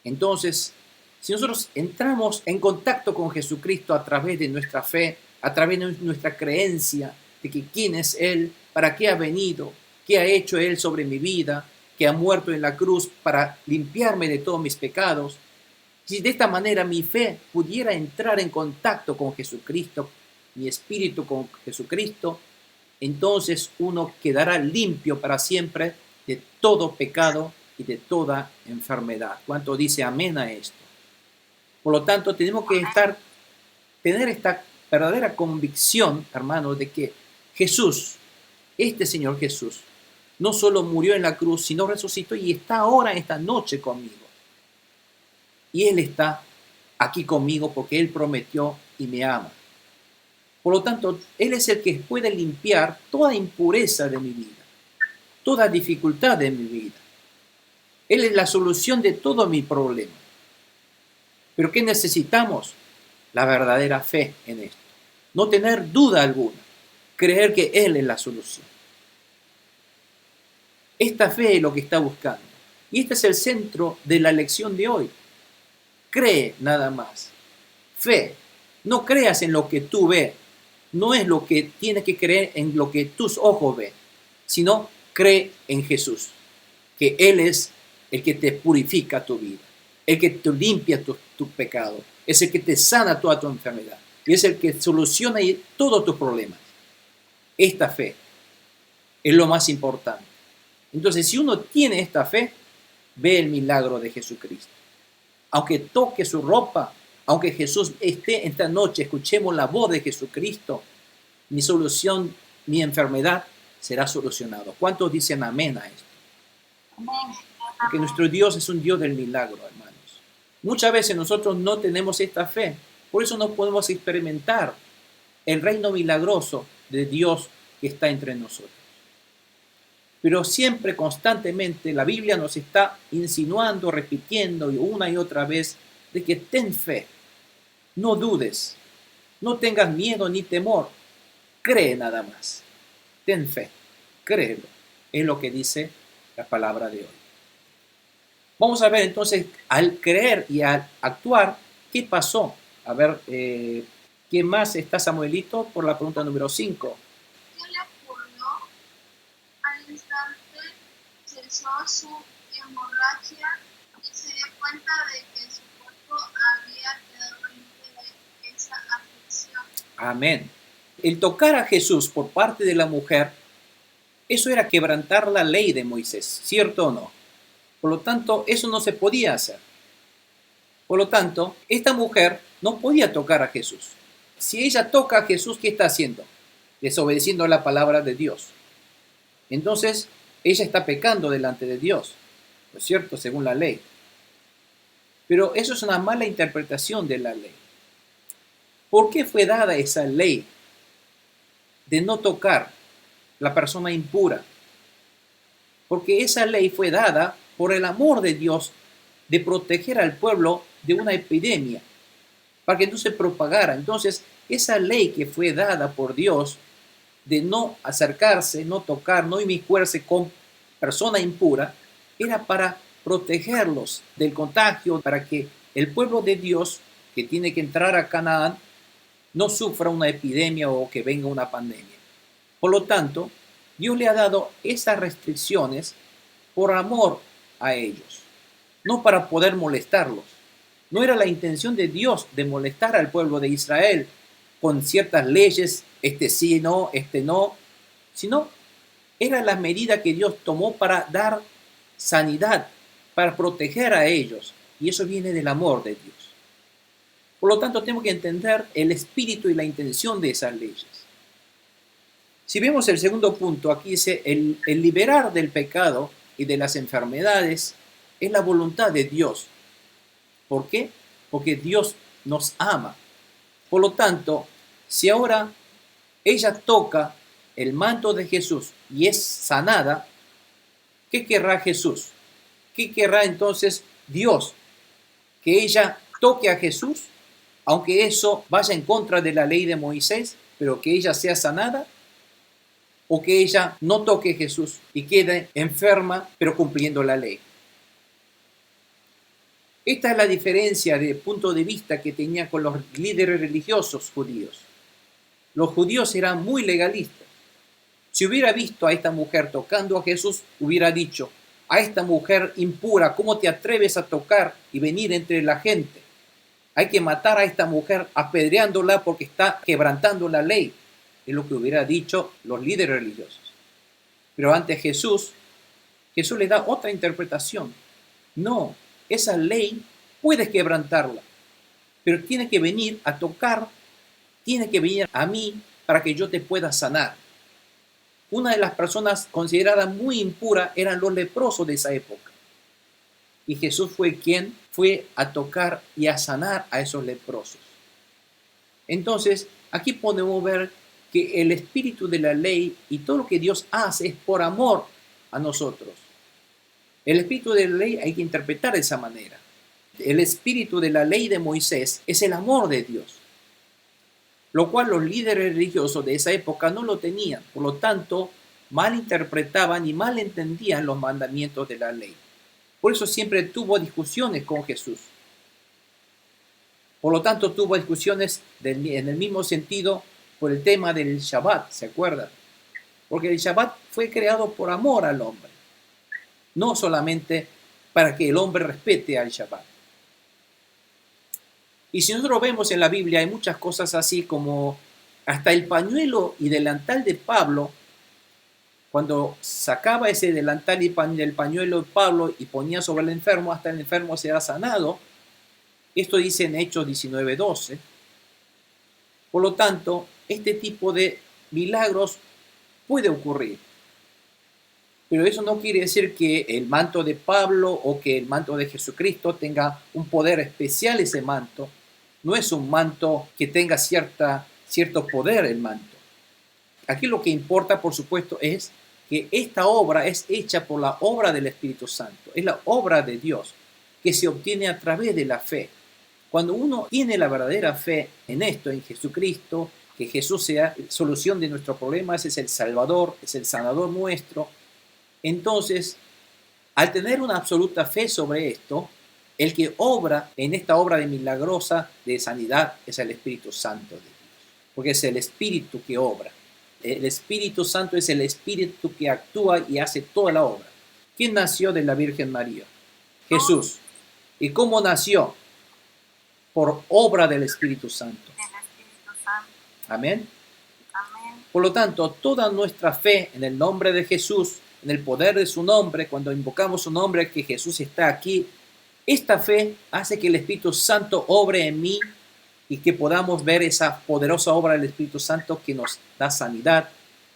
entonces, si nosotros entramos en contacto con Jesucristo a través de nuestra fe, a través de nuestra creencia de que quién es Él, para qué ha venido, qué ha hecho Él sobre mi vida, que ha muerto en la cruz para limpiarme de todos mis pecados, si de esta manera mi fe pudiera entrar en contacto con Jesucristo, mi espíritu con Jesucristo, entonces uno quedará limpio para siempre de todo pecado y de toda enfermedad. ¿Cuánto dice amén a esto? Por lo tanto, tenemos que tener esta verdadera convicción, hermanos, de que Jesús, este Señor Jesús, no solo murió en la cruz, sino resucitó y está ahora, esta noche conmigo. Y Él está aquí conmigo porque Él prometió y me ama. Por lo tanto, Él es el que puede limpiar toda impureza de mi vida, toda dificultad de mi vida. Él es la solución de todo mi problema. Pero ¿qué necesitamos? La verdadera fe en esto. No tener duda alguna. Creer que Él es la solución. Esta fe es lo que está buscando. Y este es el centro de la lección de hoy. Cree nada más. Fe. No creas en lo que tú ves. No es lo que tienes que creer en lo que tus ojos ven, sino cree en Jesús, que Él es el que te purifica tu vida, el que te limpia tu pecado, es el que te sana toda tu enfermedad y es el que soluciona todos tus problemas. Esta fe es lo más importante. Entonces, si uno tiene esta fe, ve el milagro de Jesucristo. Aunque toque su ropa, aunque Jesús esté esta noche, escuchemos la voz de Jesucristo, mi solución, mi enfermedad será solucionado. ¿Cuántos dicen amén a esto? Porque nuestro Dios es un Dios del milagro, hermanos. Muchas veces nosotros no tenemos esta fe, por eso no podemos experimentar el reino milagroso de Dios que está entre nosotros. Pero siempre, constantemente, la Biblia nos está insinuando, repitiendo una y otra vez, de que ten fe, no dudes, no tengas miedo ni temor, cree nada más. Ten fe, créelo. Es lo que dice la palabra de hoy. Vamos a ver entonces, al creer y al actuar, ¿qué pasó? A ver, ¿quién más está, Samuelito? Por la pregunta número 5. ¿Qué le ocurrió? Al instante cesó su hemorragia y se dio cuenta de que su cuerpo había quedado libre de esa aflicción. Amén. El tocar a Jesús por parte de la mujer, eso era quebrantar la ley de Moisés, ¿cierto o no? Por lo tanto, eso no se podía hacer. Por lo tanto, esta mujer no podía tocar a Jesús. Si ella toca a Jesús, ¿qué está haciendo? Desobedeciendo la palabra de Dios. Entonces, ella está pecando delante de Dios, ¿no es cierto? Según la ley. Pero eso es una mala interpretación de la ley. ¿Por qué fue dada esa ley de no tocar la persona impura? Porque esa ley fue dada por el amor de Dios de proteger al pueblo de una epidemia, para que no se propagara. Entonces, esa ley que fue dada por Dios de no acercarse, no tocar, no inmiscuirse con persona impura, era para protegerlos del contagio, para que el pueblo de Dios que tiene que entrar a Canaán no sufra una epidemia o que venga una pandemia. Por lo tanto, Dios le ha dado esas restricciones por amor a ellos, no para poder molestarlos. No era la intención de Dios de molestar al pueblo de Israel con ciertas leyes, este sí, no, este no, sino era la medida que Dios tomó para dar sanidad, para proteger a ellos, y eso viene del amor de Dios. Por lo tanto, tenemos que entender el espíritu y la intención de esas leyes. Si vemos el segundo punto, aquí dice, el liberar del pecado y de las enfermedades es la voluntad de Dios. ¿Por qué? Porque Dios nos ama. Por lo tanto, si ahora ella toca el manto de Jesús y es sanada, ¿qué querrá Jesús? ¿Qué querrá entonces Dios? ¿Que ella toque a Jesús, aunque eso vaya en contra de la ley de Moisés, pero que ella sea sanada? ¿O que ella no toque a Jesús y quede enferma, pero cumpliendo la ley? Esta es la diferencia de punto de vista que tenía con los líderes religiosos judíos. Los judíos eran muy legalistas. Si hubiera visto a esta mujer tocando a Jesús, hubiera dicho, a esta mujer impura, ¿cómo te atreves a tocar y venir entre la gente? Hay que matar a esta mujer apedreándola porque está quebrantando la ley. Es lo que hubiera dicho los líderes religiosos. Pero ante Jesús le da otra interpretación. No, esa ley puedes quebrantarla, pero tiene que venir a tocar, tiene que venir a mí para que yo te pueda sanar. Una de las personas consideradas muy impuras eran los leprosos de esa época. Y Jesús fue quien fue a tocar y a sanar a esos leprosos. Entonces, aquí podemos ver que el espíritu de la ley y todo lo que Dios hace es por amor a nosotros. El espíritu de la ley hay que interpretar de esa manera. El espíritu de la ley de Moisés es el amor de Dios, lo cual los líderes religiosos de esa época no lo tenían. Por lo tanto, malinterpretaban y malentendían los mandamientos de la ley. Por eso siempre tuvo discusiones con Jesús. Por lo tanto, tuvo discusiones en el mismo sentido por el tema del Shabbat, ¿se acuerdan? Porque el Shabbat fue creado por amor al hombre, no solamente para que el hombre respete al Shabbat. Y si nosotros vemos en la Biblia, hay muchas cosas así como hasta el pañuelo y delantal de Pablo, cuando sacaba ese delantal y el pañuelo de Pablo y ponía sobre el enfermo, hasta el enfermo será sanado. Esto dice en Hechos 19:12. Por lo tanto, este tipo de milagros puede ocurrir. Pero eso no quiere decir que el manto de Pablo o que el manto de Jesucristo tenga un poder especial. Ese manto no es un manto que tenga cierto poder el manto. Aquí lo que importa, por supuesto, es que esta obra es hecha por la obra del Espíritu Santo. Es la obra de Dios que se obtiene a través de la fe. Cuando uno tiene la verdadera fe en esto, en Jesucristo, que Jesús sea solución de nuestros problemas, es el Salvador, es el sanador nuestro, entonces, al tener una absoluta fe sobre esto, el que obra en esta obra de milagrosa de sanidad es el Espíritu Santo de Dios, porque es el Espíritu que obra. El Espíritu Santo es el Espíritu que actúa y hace toda la obra. ¿Quién nació de la Virgen María? Jesús. ¿Y cómo nació? Por obra del Espíritu Santo. del Espíritu Santo. Amén. Amén. Por lo tanto, toda nuestra fe en el nombre de Jesús, en el poder de su nombre, cuando invocamos su nombre, que Jesús está aquí, esta fe hace que el Espíritu Santo obre en mí y que podamos ver esa poderosa obra del Espíritu Santo que nos da sanidad,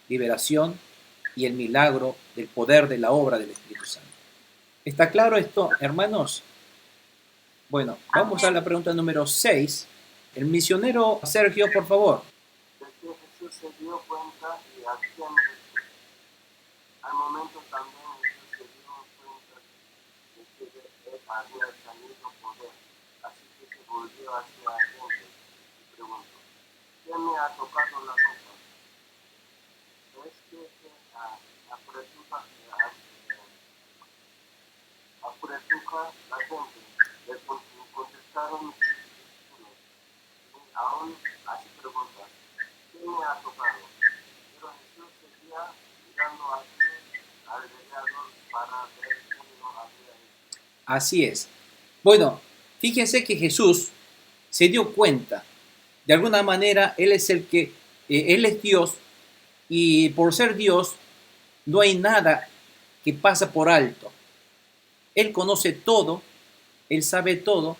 liberación y el milagro del poder de la obra del Espíritu Santo. ¿Está claro esto, hermanos? Bueno, vamos a la pregunta número 6. El misionero Sergio, por favor. De que Jesús se dio cuenta y a quién al momento también Jesús se dio cuenta de que él había tenido poder, así que se volvió hacia la gente y preguntó, ¿quién me ha tocado la ropa? Es que apretuja la gente, le contestaron sus discípulos, y aún así preguntan, ¿quién me ha tocado? Pero Jesús seguía mirando alrededor para ver quién lo había hecho. Así es. Bueno, fíjense que Jesús se dio cuenta. De alguna manera, Él es Él es Dios, y por ser Dios, no hay nada que pasa por alto. Él conoce todo, Él sabe todo,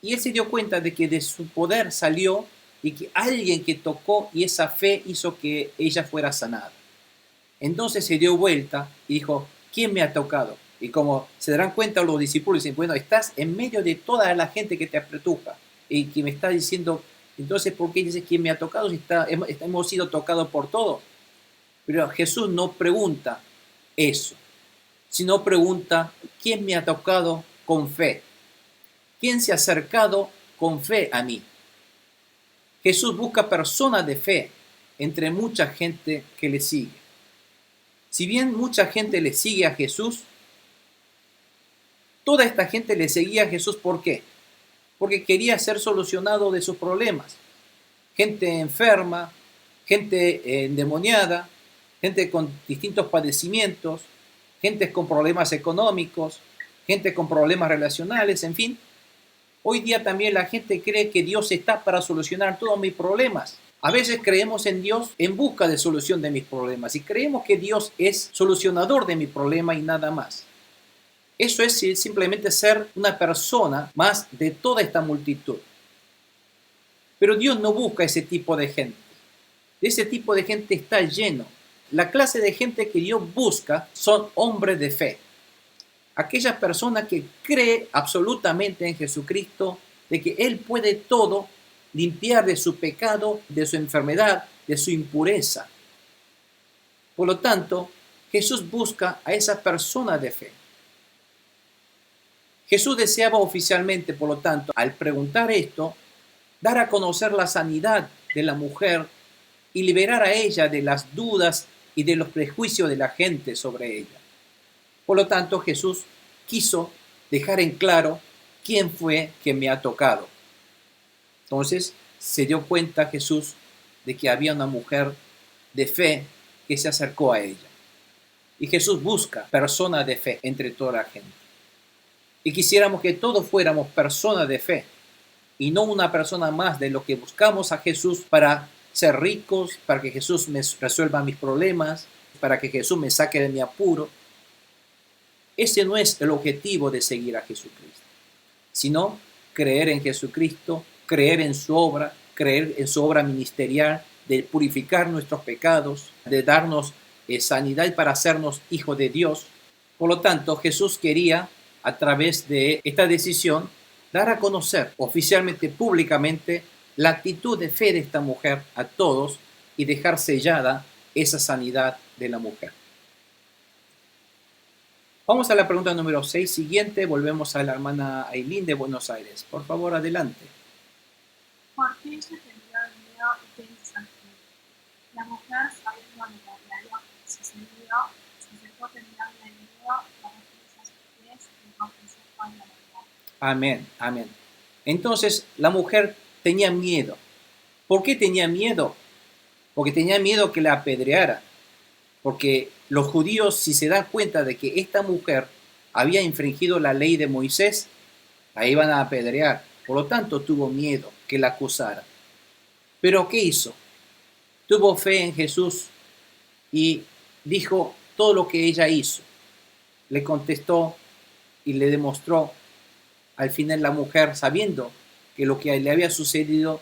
y Él se dio cuenta de que de su poder salió y que alguien que tocó y esa fe hizo que ella fuera sanada. Entonces se dio vuelta y dijo, ¿quién me ha tocado? Y como se darán cuenta los discípulos, dicen, bueno, estás en medio de toda la gente que te apretuja y que me está diciendo, entonces, ¿por qué dices quién me ha tocado si hemos sido tocados por todos? Pero Jesús no pregunta eso, sino pregunta, ¿quién me ha tocado con fe? ¿Quién se ha acercado con fe a mí? Jesús busca personas de fe entre mucha gente que le sigue. Si bien mucha gente le sigue a Jesús, toda esta gente le seguía a Jesús, ¿por qué? Porque quería ser solucionado de sus problemas. Gente enferma, gente endemoniada, gente con distintos padecimientos, gente con problemas económicos, gente con problemas relacionales, en fin. Hoy día también la gente cree que Dios está para solucionar todos mis problemas. A veces creemos en Dios en busca de solución de mis problemas y creemos que Dios es solucionador de mi problema y nada más. Eso es simplemente ser una persona más de toda esta multitud. Pero Dios no busca ese tipo de gente. Ese tipo de gente está lleno. La clase de gente que Dios busca son hombres de fe. Aquellas personas que creen absolutamente en Jesucristo, de que Él puede todo, limpiar de su pecado, de su enfermedad, de su impureza. Por lo tanto, Jesús busca a esa persona de fe. Jesús deseaba oficialmente, por lo tanto, al preguntar esto, dar a conocer la sanidad de la mujer y liberar a ella de las dudas y de los prejuicios de la gente sobre ella. Por lo tanto, Jesús quiso dejar en claro quién fue que me ha tocado. Entonces, se dio cuenta Jesús de que había una mujer de fe que se acercó a ella. Y Jesús busca personas de fe entre toda la gente. Y quisiéramos que todos fuéramos personas de fe y no una persona más de lo que buscamos a Jesús para ser ricos, para que Jesús me resuelva mis problemas, para que Jesús me saque de mi apuro. Ese no es el objetivo de seguir a Jesucristo, sino creer en Jesucristo, creer en su obra ministerial, de purificar nuestros pecados, de darnos sanidad para hacernos hijos de Dios. Por lo tanto, Jesús quería, a través de esta decisión, dar a conocer oficialmente, públicamente, la actitud de fe de esta mujer a todos y dejar sellada esa sanidad de la mujer. Vamos a la pregunta número 6 siguiente. Volvemos a la hermana Ailín de Buenos Aires. Por favor, adelante. ¿Por qué ella tendría miedo y qué desafío? La mujer, sabiendo de lo que había sucedido, se acercó temblando de miedo para a sus pies y confesó con la verdad. Amén, amén. Entonces, la mujer tenía miedo. ¿Por qué tenía miedo? Porque tenía miedo que la apedreara. Porque los judíos, si se dan cuenta de que esta mujer había infringido la ley de Moisés, la iban a apedrear. Por lo tanto, tuvo miedo que la acusara. Pero ¿qué hizo? Tuvo fe en Jesús y dijo todo lo que ella hizo. Le contestó y le demostró. Al final la mujer, sabiendo que lo que le había sucedido,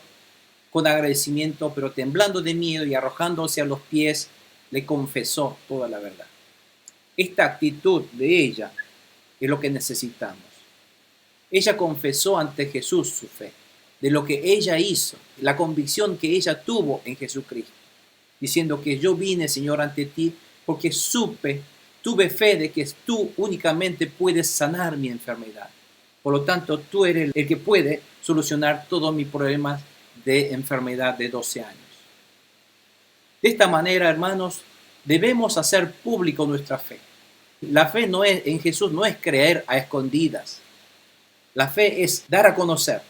con agradecimiento, pero temblando de miedo y arrojándose a los pies, le confesó toda la verdad. Esta actitud de ella es lo que necesitamos. Ella confesó ante Jesús su fe, de lo que ella hizo, la convicción que ella tuvo en Jesucristo, diciendo que yo vine, Señor, ante ti porque tuve fe de que tú únicamente puedes sanar mi enfermedad. Por lo tanto, tú eres el que puede solucionar todos mis problemas de enfermedad de 12 años. De esta manera, hermanos, debemos hacer público nuestra fe. La fe en Jesús no es creer a escondidas. La fe es dar a conocer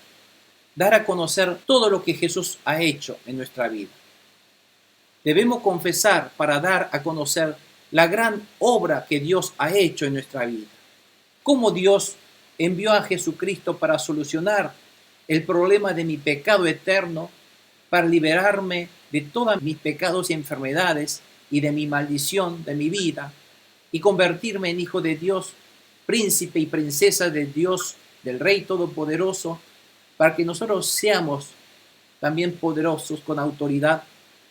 todo lo que Jesús ha hecho en nuestra vida. Debemos confesar para dar a conocer la gran obra que Dios ha hecho en nuestra vida. Cómo Dios envió a Jesucristo para solucionar el problema de mi pecado eterno, para liberarme de todos mis pecados y enfermedades y de mi maldición de mi vida y convertirme en hijo de Dios, príncipe y princesa de Dios, del Rey Todopoderoso, para que nosotros seamos también poderosos con autoridad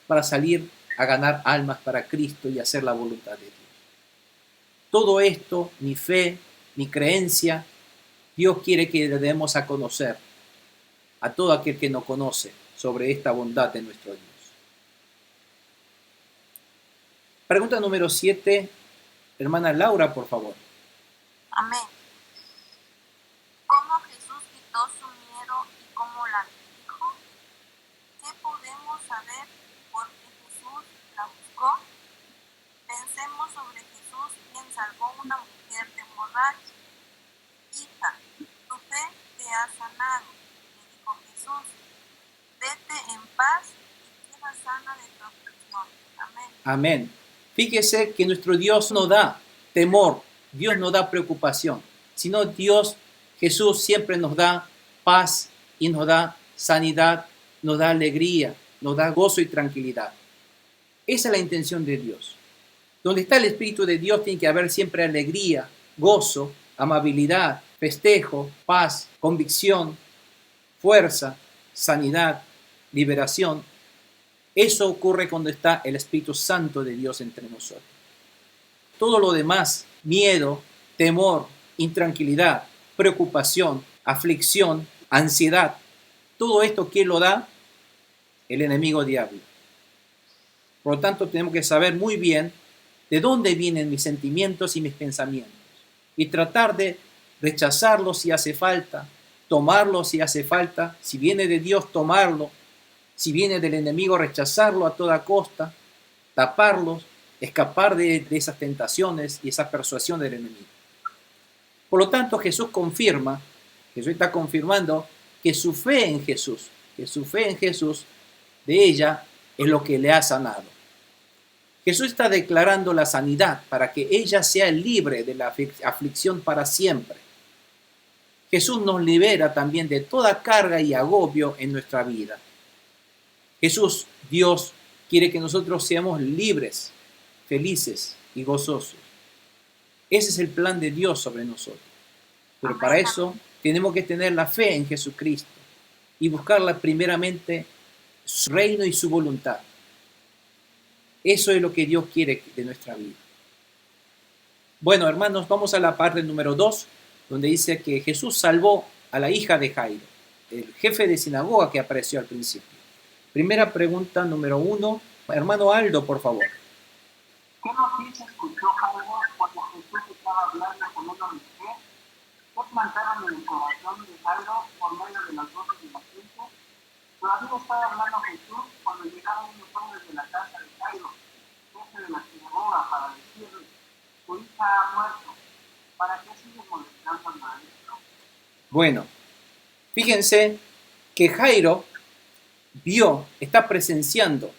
para salir a ganar almas para Cristo y hacer la voluntad de Dios. Todo esto, mi fe, mi creencia, Dios quiere que le demos a conocer a todo aquel que no conoce sobre esta bondad de nuestro Dios. Pregunta número 7, hermana Laura, por favor. Amén. ¿Cómo Jesús quitó su miedo y cómo la bendijo? ¿Qué podemos saber por qué Jesús la buscó? Pensemos sobre Jesús, quien salvó a una mujer de hemorragia. Hija, tu fe te ha sanado, le dijo Jesús. Vete en paz y queda sana de tu aflicción. Amén. Amén. Fíjese que nuestro Dios no da temor, Dios no da preocupación, sino Dios, Jesús siempre nos da paz y nos da sanidad, nos da alegría, nos da gozo y tranquilidad. Esa es la intención de Dios. Donde está el Espíritu de Dios tiene que haber siempre alegría, gozo, amabilidad, festejo, paz, convicción, fuerza, sanidad, liberación. Eso ocurre cuando está el Espíritu Santo de Dios entre nosotros. Todo lo demás, miedo, temor, intranquilidad, preocupación, aflicción, ansiedad, todo esto, ¿quién lo da? El enemigo diablo. Por lo tanto, tenemos que saber muy bien de dónde vienen mis sentimientos y mis pensamientos y tratar de rechazarlos si hace falta, tomarlos si hace falta, si viene de Dios, tomarlo, si viene del enemigo, rechazarlo a toda costa, taparlos, escapar de esas tentaciones y esa persuasión del enemigo. Por lo tanto, Jesús está confirmando que su fe en Jesús, de ella es lo que le ha sanado. Jesús está declarando la sanidad para que ella sea libre de la aflicción para siempre. Jesús nos libera también de toda carga y agobio en nuestra vida. Jesús, Dios, quiere que nosotros seamos libres, felices y gozosos. Ese es el plan de Dios sobre nosotros. Pero para eso tenemos que tener la fe en Jesucristo y buscarla primeramente su reino y su voluntad. Eso es lo que Dios quiere de nuestra vida. Bueno, hermanos, vamos a la parte número 2, donde dice que Jesús salvó a la hija de Jairo, el jefe de sinagoga que apareció al principio. Primera pregunta número 1, Hermano Aldo, por favor. ¿Qué noticia escuchó Jairo cuando Jesús estaba hablando con una mujer? ¿Qué plantaron en el corazón de Jairo por medio de las voces de la gente? Todavía estaba hablando Jesús cuando llegaron unos hombres de la casa de Jairo, jefe de la sinagoga, para decirle: tu hija ha muerto, ¿para qué sigues molestando al maestro? Bueno, fíjense que Jairo está presenciando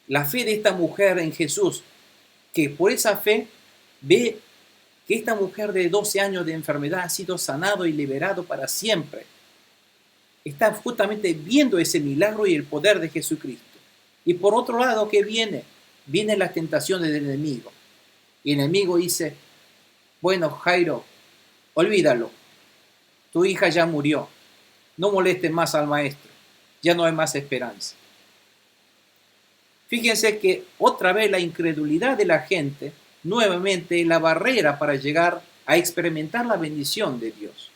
la fe de esta mujer en Jesús, que por esa fe ve que esta mujer de 12 años de enfermedad ha sido sanado y liberado para siempre. Está justamente viendo ese milagro y el poder de Jesucristo. Y por otro lado, ¿qué viene? Vienen las tentaciones del enemigo. Y el enemigo dice: bueno, Jairo, olvídalo. Tu hija ya murió. No molestes más al maestro. Ya no hay más esperanza. Fíjense que otra vez la incredulidad de la gente nuevamente es la barrera para llegar a experimentar la bendición de Dios.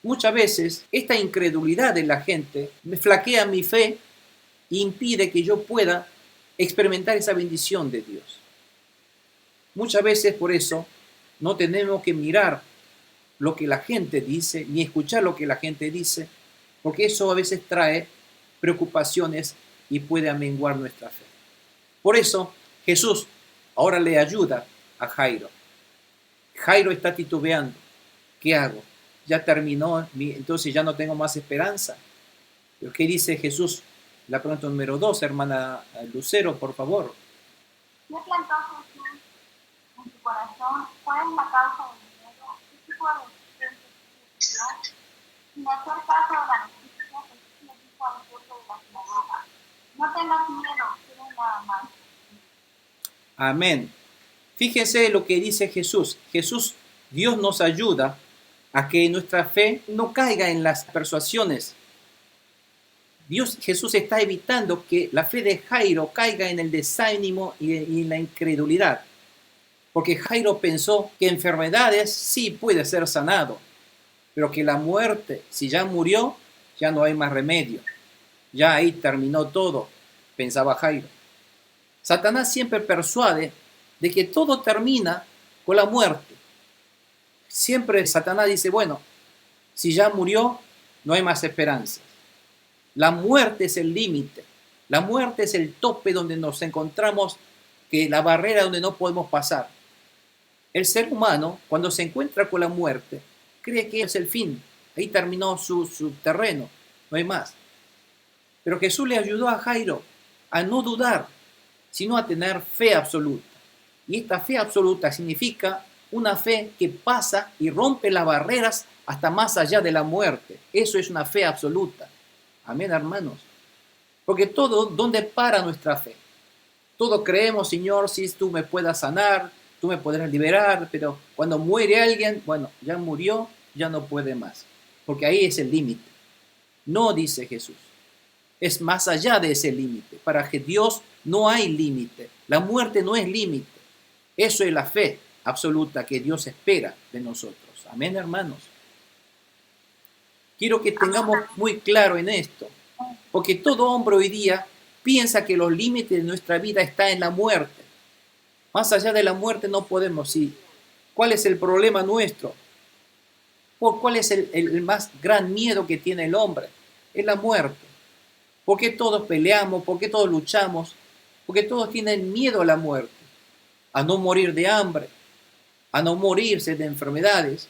Muchas veces esta incredulidad de la gente me flaquea mi fe e impide que yo pueda experimentar esa bendición de Dios. Muchas veces por eso no tenemos que mirar lo que la gente dice ni escuchar lo que la gente dice, porque eso a veces trae preocupaciones y puede amenguar nuestra fe. Por eso Jesús ahora le ayuda a Jairo. Jairo está titubeando. ¿Qué hago? Ya terminó, entonces ya no tengo más esperanza. ¿Pero qué dice Jesús? La pregunta número 2, hermana Lucero, por favor. ¿Qué plantó Jesús en tu corazón? ¿Cuál es la causa del miedo? ¿Qué tipo de resistencia recibió? Sin hacer caso de la noticia, Jesús le dijo al jefe de la sinagoga: no tengas miedo, cree nada más. Amén. Fíjense lo que dice Jesús. Dios nos ayuda a que nuestra fe no caiga en las persuasiones. Jesús está evitando que la fe de Jairo caiga en el desánimo y en la incredulidad. Porque Jairo pensó que enfermedades sí puede ser sanado, pero que la muerte, si ya murió, ya no hay más remedio. Ya ahí terminó todo, pensaba Jairo. Satanás siempre persuade de que todo termina con la muerte. Siempre Satanás dice: bueno, si ya murió, no hay más esperanza. La muerte es el límite. La muerte es el tope donde nos encontramos, que la barrera donde no podemos pasar. El ser humano, cuando se encuentra con la muerte, cree que es el fin. Ahí terminó su terreno, no hay más. Pero Jesús le ayudó a Jairo a no dudar, sino a tener fe absoluta. Y esta fe absoluta significa una fe que pasa y rompe las barreras hasta más allá de la muerte. Eso es una fe absoluta. Amén, hermanos. Porque todo, ¿dónde para nuestra fe? Todo creemos: Señor, si tú me puedas sanar, tú me podrás liberar, pero cuando muere alguien, bueno, ya murió, ya no puede más. Porque ahí es el límite. No, dice Jesús. Es más allá de ese límite. Para que Dios no hay límite. La muerte no es límite. Eso es la fe absoluta que Dios espera de nosotros. Amén, hermanos. Quiero que tengamos muy claro en esto, porque todo hombre hoy día piensa que los límites de nuestra vida están en la muerte. Más allá de la muerte no podemos ir. ¿Cuál es el problema nuestro? ¿Cuál es el más gran miedo que tiene el hombre? Es la muerte. ¿Por qué todos peleamos? ¿Por qué todos luchamos? Porque todos tienen miedo a la muerte, a no morir de hambre, a no morirse de enfermedades,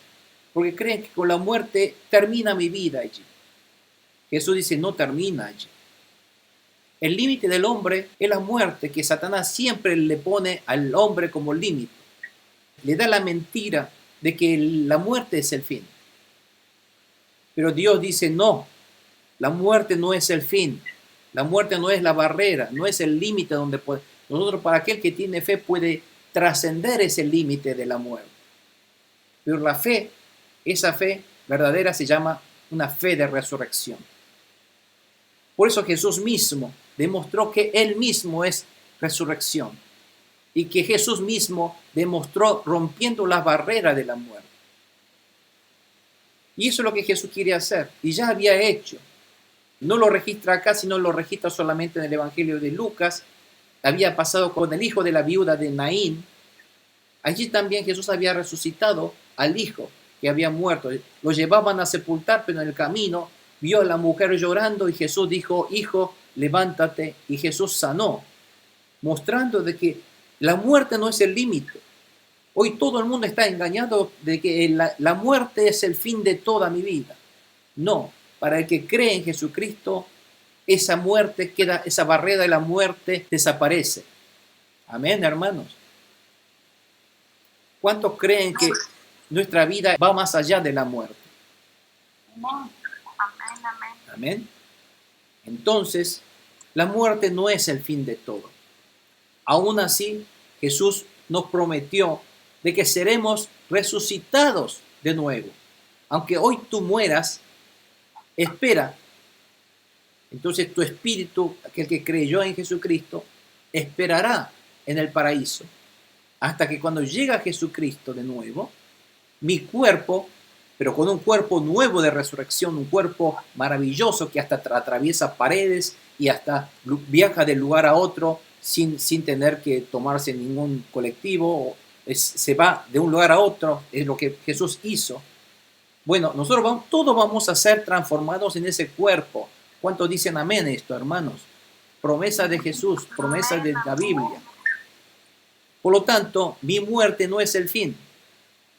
porque creen que con la muerte termina mi vida allí. Jesús dice: no termina allí. El límite del hombre es la muerte, que Satanás siempre le pone al hombre como límite. Le da la mentira de que la muerte es el fin. Pero Dios dice: no, la muerte no es el fin. La muerte no es la barrera, no es el límite donde nosotros, para aquel que tiene fe, puede trascender ese límite de la muerte. Pero la fe, esa fe verdadera, se llama una fe de resurrección. Por eso Jesús mismo demostró que Él mismo es resurrección y que Jesús mismo demostró rompiendo las barreras de la muerte. Y eso es lo que Jesús quiere hacer y ya había hecho. No lo registra acá, sino lo registra solamente en el Evangelio de Lucas. Había pasado con el hijo de la viuda de Naín. Allí también Jesús había resucitado al hijo que había muerto. Lo llevaban a sepultar, pero en el camino vio a la mujer llorando y Jesús dijo: hijo, levántate, y Jesús sanó, mostrando de que la muerte no es el límite. Hoy todo el mundo está engañado de que la muerte es el fin de toda mi vida. No, para el que cree en Jesucristo, esa muerte queda, esa barrera de la muerte desaparece. Amén, hermanos. ¿Cuántos creen que nuestra vida va más allá de la muerte? Amén. Amén, amén. Amén. Entonces, la muerte no es el fin de todo. Aún así, Jesús nos prometió de que seremos resucitados de nuevo. Aunque hoy tú mueras, espera. Entonces tu espíritu, aquel que creyó en Jesucristo, esperará en el paraíso. Hasta que cuando llega Jesucristo de nuevo, mi cuerpo, pero con un cuerpo nuevo de resurrección, un cuerpo maravilloso que hasta atraviesa paredes y hasta viaja de lugar a otro sin tener que tomarse ningún colectivo, se va de un lugar a otro, es lo que Jesús hizo. Bueno, nosotros todos vamos a ser transformados en ese cuerpo. ¿Cuántos dicen amén esto, hermanos? Promesa de Jesús, promesa de la Biblia. Por lo tanto, mi muerte no es el fin.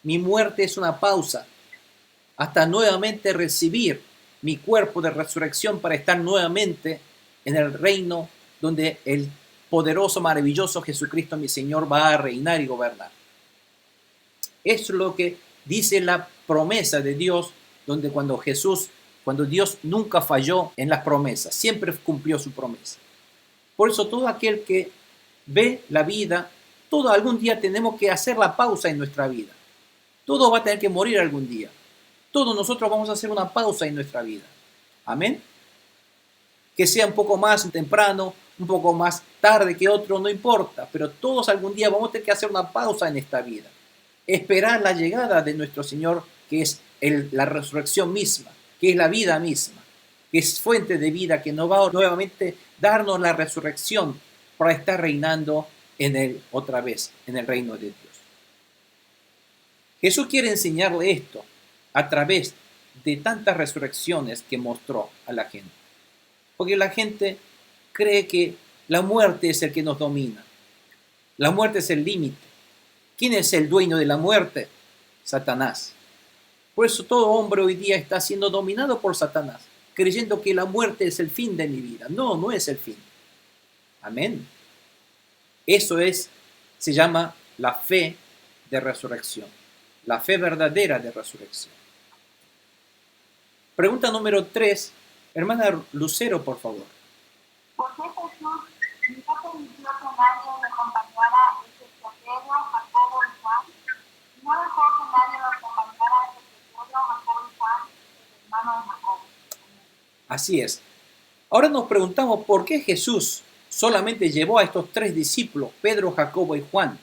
Mi muerte es una pausa hasta nuevamente recibir mi cuerpo de resurrección para estar nuevamente en el reino donde el poderoso, maravilloso Jesucristo, mi Señor, va a reinar y gobernar. Eso es lo que dice la promesa de Dios, donde cuando Dios nunca falló en las promesas, siempre cumplió su promesa. Por eso todo aquel que ve la vida, algún día tenemos que hacer la pausa en nuestra vida. Todo va a tener que morir algún día. Todos nosotros vamos a hacer una pausa en nuestra vida. Amén. Que sea un poco más temprano, un poco más tarde que otro, no importa, pero todos algún día vamos a tener que hacer una pausa en esta vida. Esperar la llegada de nuestro Señor, que es la resurrección misma, que es la vida misma, que es fuente de vida, que nos va a nuevamente darnos la resurrección para estar reinando en Él otra vez, en el reino de Dios. Jesús quiere enseñarle esto a través de tantas resurrecciones que mostró a la gente. Porque la gente cree que la muerte es el que nos domina. La muerte es el límite. ¿Quién es el dueño de la muerte? Satanás. Por eso todo hombre hoy día está siendo dominado por Satanás, creyendo que la muerte es el fin de mi vida. No, no es el fin. Amén. Eso se llama la fe de resurrección. La fe verdadera de resurrección. Pregunta número 3. Hermana Lucero, por favor. ¿Por qué Jesús no permitió que nadie le acompañara excepto Pedro, Jacobo y Juan? ¿No dejó que nadie lo acompañara excepto Pedro, Jacobo y Juan, el hermano de Jacobo? Así es. Ahora nos preguntamos por qué Jesús solamente llevó a estos 3 discípulos, Pedro, Jacobo y Juan.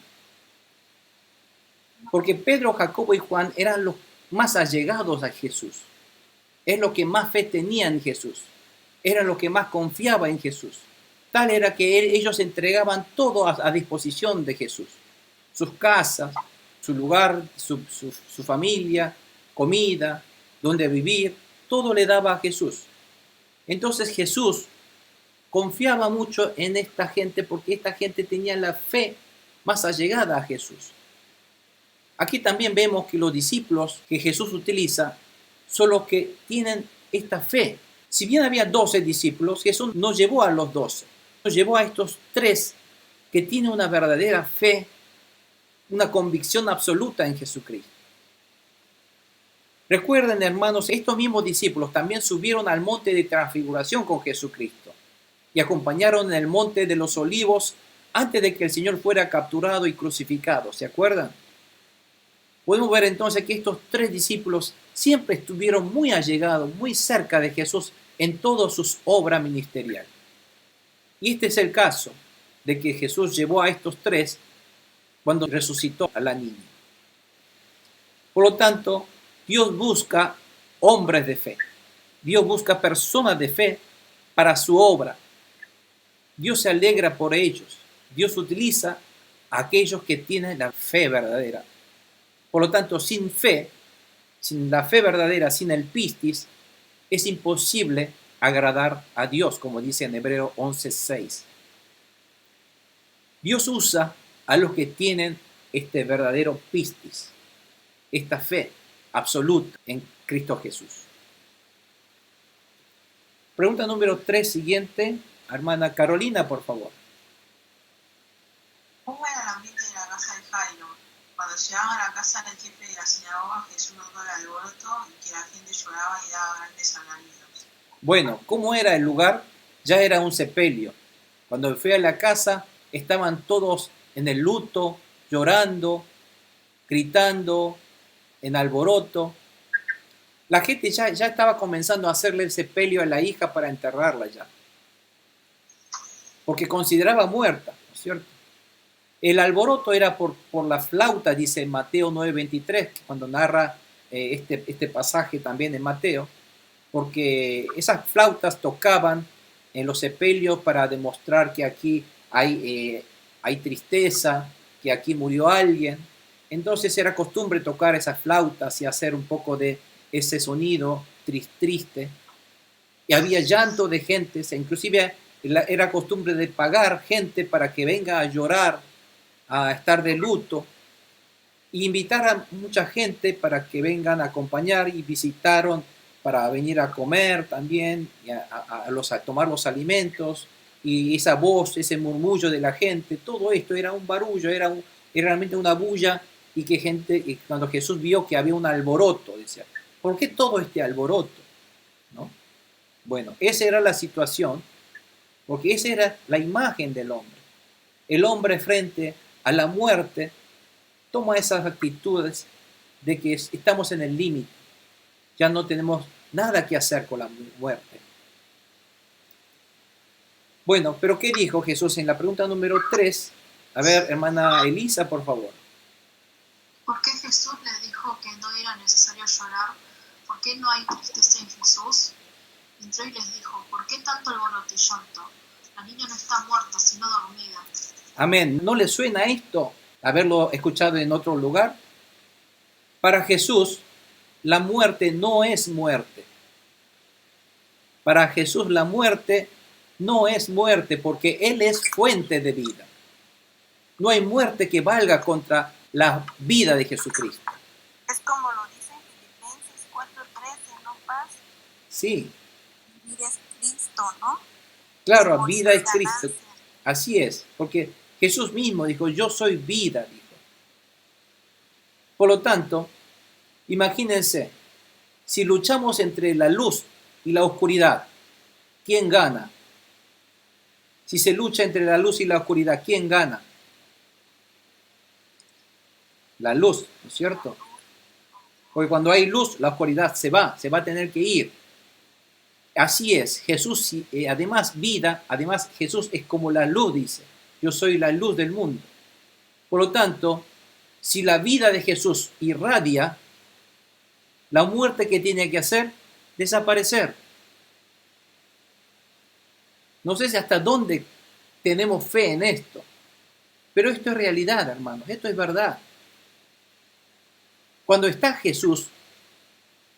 Porque Pedro, Jacobo y Juan eran los más allegados a Jesús. Es lo que más fe tenía en Jesús. Era lo que más confiaba en Jesús. Tal era que ellos entregaban todo a disposición de Jesús. Sus casas, su lugar, su familia, comida, donde vivir, todo le daba a Jesús. Entonces Jesús confiaba mucho en esta gente porque esta gente tenía la fe más allegada a Jesús. Aquí también vemos que los discípulos que Jesús utiliza son los que tienen esta fe. Si bien había 12 discípulos, Jesús no llevó a los 12. Nos llevó a estos 3 que tienen una verdadera fe, una convicción absoluta en Jesucristo. Recuerden, hermanos, estos mismos discípulos también subieron al monte de transfiguración con Jesucristo y acompañaron en el monte de los olivos antes de que el Señor fuera capturado y crucificado. ¿Se acuerdan? Podemos ver entonces que estos 3 discípulos siempre estuvieron muy allegados, muy cerca de Jesús en todas sus obras ministeriales. Y este es el caso de que Jesús llevó a estos 3 cuando resucitó a la niña. Por lo tanto, Dios busca hombres de fe. Dios busca personas de fe para su obra. Dios se alegra por ellos. Dios utiliza a aquellos que tienen la fe verdadera. Por lo tanto, sin fe, sin la fe verdadera, sin el pistis, es imposible agradar a Dios, como dice en Hebreos 11:6. Dios usa a los que tienen este verdadero pistis, esta fe absoluta en Cristo Jesús. Pregunta número 3, siguiente. Hermana Carolina, por favor. ¿Cómo era el ambiente de la casa de Jairo? Cuando llegaban a la casa del jefe de la sinagoga, Jesús notó el alboroto y que la gente lloraba y daba grandes alaridos. Bueno, ¿cómo era el lugar? Ya era un sepelio. Cuando fui a la casa, estaban todos en el luto, llorando, gritando, en alboroto. La gente ya estaba comenzando a hacerle el sepelio a la hija para enterrarla ya, porque consideraba muerta, ¿no es cierto? El alboroto era por la flauta, dice Mateo 9:23, cuando narra este pasaje también en Mateo, porque esas flautas tocaban en los sepelios para demostrar que aquí hay tristeza, que aquí murió alguien. Entonces era costumbre tocar esas flautas y hacer un poco de ese sonido triste. Y había llanto de gente, inclusive era costumbre de pagar gente para que venga a llorar, a estar de luto, e invitar a mucha gente para que vengan a acompañar, y visitaron para venir a comer también, y a tomar los alimentos, y esa voz, ese murmullo de la gente, todo esto era un barullo, era realmente una bulla, y y cuando Jesús vio que había un alboroto, decía, ¿por qué todo este alboroto? ¿No? Bueno, esa era la situación, porque esa era la imagen del hombre. El hombre frente a la muerte toma esas actitudes de que estamos en el límite, ya no tenemos nada que hacer con la muerte. Bueno, pero ¿qué dijo Jesús en la pregunta número 3? A ver, hermana Elisa, por favor. ¿Por qué Jesús les dijo que no era necesario llorar? ¿Por qué no hay tristeza en Jesús? Entró y les dijo, ¿por qué tanto alboroto y llanto? La niña no está muerta, sino dormida. Amén. ¿No le suena esto haberlo escuchado en otro lugar? Para Jesús, la muerte no es muerte. Para Jesús la muerte no es muerte, porque Él es fuente de vida. No hay muerte que valga contra la vida de Jesucristo. Es como lo dice en Filipenses 4:13, ¿no, Paz? Sí. Vivir es Cristo, ¿no? Claro, vida es Cristo. Así es, porque Jesús mismo dijo, yo soy vida, dijo. Por lo tanto, imagínense, si luchamos entre la luz y la oscuridad, ¿quién gana? Si se lucha entre la luz y la oscuridad, ¿quién gana? La luz, ¿no es cierto? Porque cuando hay luz, la oscuridad se va a tener que ir. Así es, Jesús, además vida, además Jesús es como la luz, dice. Yo soy la luz del mundo. Por lo tanto, si la vida de Jesús irradia, la muerte que tiene que hacer, desaparecer. No sé si hasta dónde tenemos fe en esto, pero esto es realidad, hermanos, esto es verdad. Cuando está Jesús,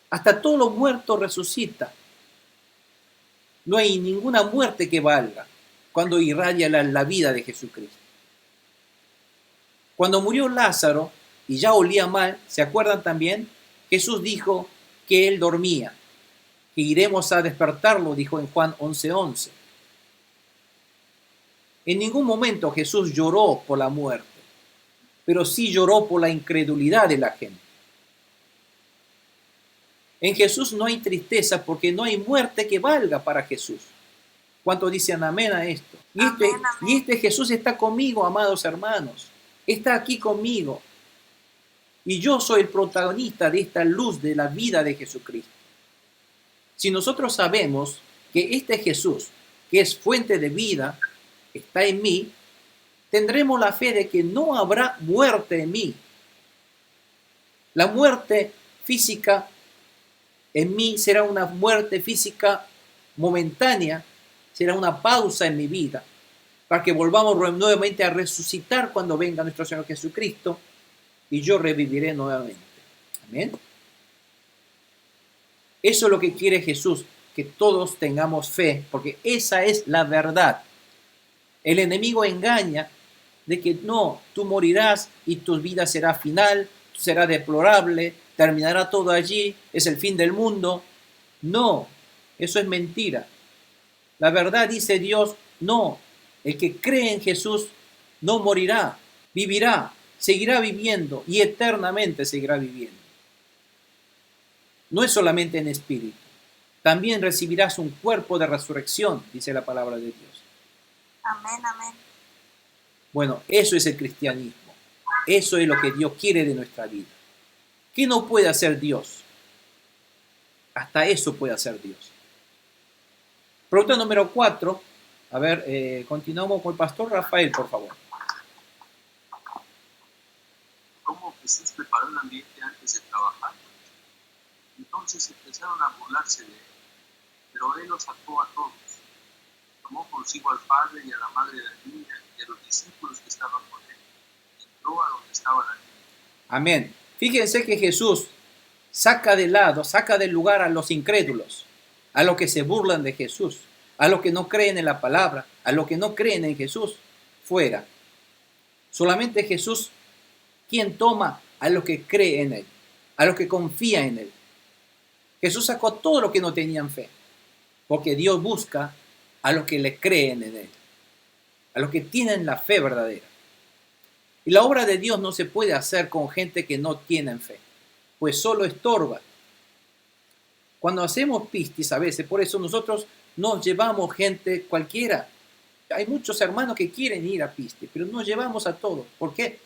hasta todo lo muerto resucita. No hay ninguna muerte que valga cuando irradia la vida de Jesucristo. Cuando murió Lázaro y ya olía mal, ¿se acuerdan también? Jesús dijo que él dormía, que iremos a despertarlo, dijo en Juan 11:11. En ningún momento Jesús lloró por la muerte, pero sí lloró por la incredulidad de la gente. En Jesús no hay tristeza porque no hay muerte que valga para Jesús. ¿Cuántos dicen amén a esto? Y este Jesús está conmigo, amados hermanos. Está aquí conmigo. Y yo soy el protagonista de esta luz de la vida de Jesucristo. Si nosotros sabemos que este Jesús, que es fuente de vida, está en mí, tendremos la fe de que no habrá muerte en mí. La muerte física En mí será una muerte física momentánea, será una pausa en mi vida, para que volvamos nuevamente a resucitar cuando venga nuestro Señor Jesucristo y yo reviviré nuevamente. Amén. Eso es lo que quiere Jesús, que todos tengamos fe, porque esa es la verdad. El enemigo engaña de que no, tú morirás y tu vida será final, será deplorable, terminará todo allí, es el fin del mundo. No, eso es mentira. La verdad dice Dios, no, el que cree en Jesús no morirá, vivirá, seguirá viviendo y eternamente seguirá viviendo. No es solamente en espíritu, también recibirás un cuerpo de resurrección, dice la palabra de Dios. Amén, amén. Bueno, eso es el cristianismo. Eso es lo que Dios quiere de nuestra vida. ¿Qué no puede hacer Dios? Hasta eso puede hacer Dios. Pregunta número 4. A ver, continuamos con el pastor Rafael, por favor. ¿Cómo Jesús preparó el ambiente antes de trabajar? Entonces empezaron a burlarse de él, pero él los sacó a todos. Tomó consigo al padre y a la madre de la niña y a los discípulos que estaban con él. Y entró a donde estaba la niña. Amén. Fíjense que Jesús saca de lado, saca del lugar a los incrédulos, a los que se burlan de Jesús, a los que no creen en la palabra, a los que no creen en Jesús, fuera. Solamente Jesús, quien toma a los que creen en Él, a los que confían en Él. Jesús sacó a todos los que no tenían fe, porque Dios busca a los que le creen en Él, a los que tienen la fe verdadera. Y la obra de Dios no se puede hacer con gente que no tienen fe, pues solo estorba. Cuando hacemos pistis a veces, por eso nosotros nos llevamos gente cualquiera. Hay muchos hermanos que quieren ir a pistis, pero no llevamos a todos. ¿Por qué?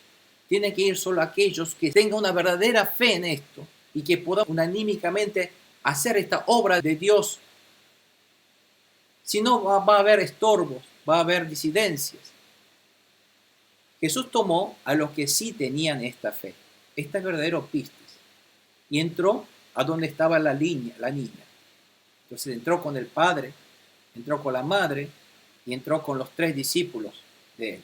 Tienen que ir solo aquellos que tengan una verdadera fe en esto y que puedan unanímicamente hacer esta obra de Dios. Si no, va a haber estorbos, va a haber disidencias. Jesús tomó a los que sí tenían esta fe, este verdadero pistis, y entró a donde estaba la niña. Entonces entró con el padre, entró con la madre y entró con los 3 discípulos de él.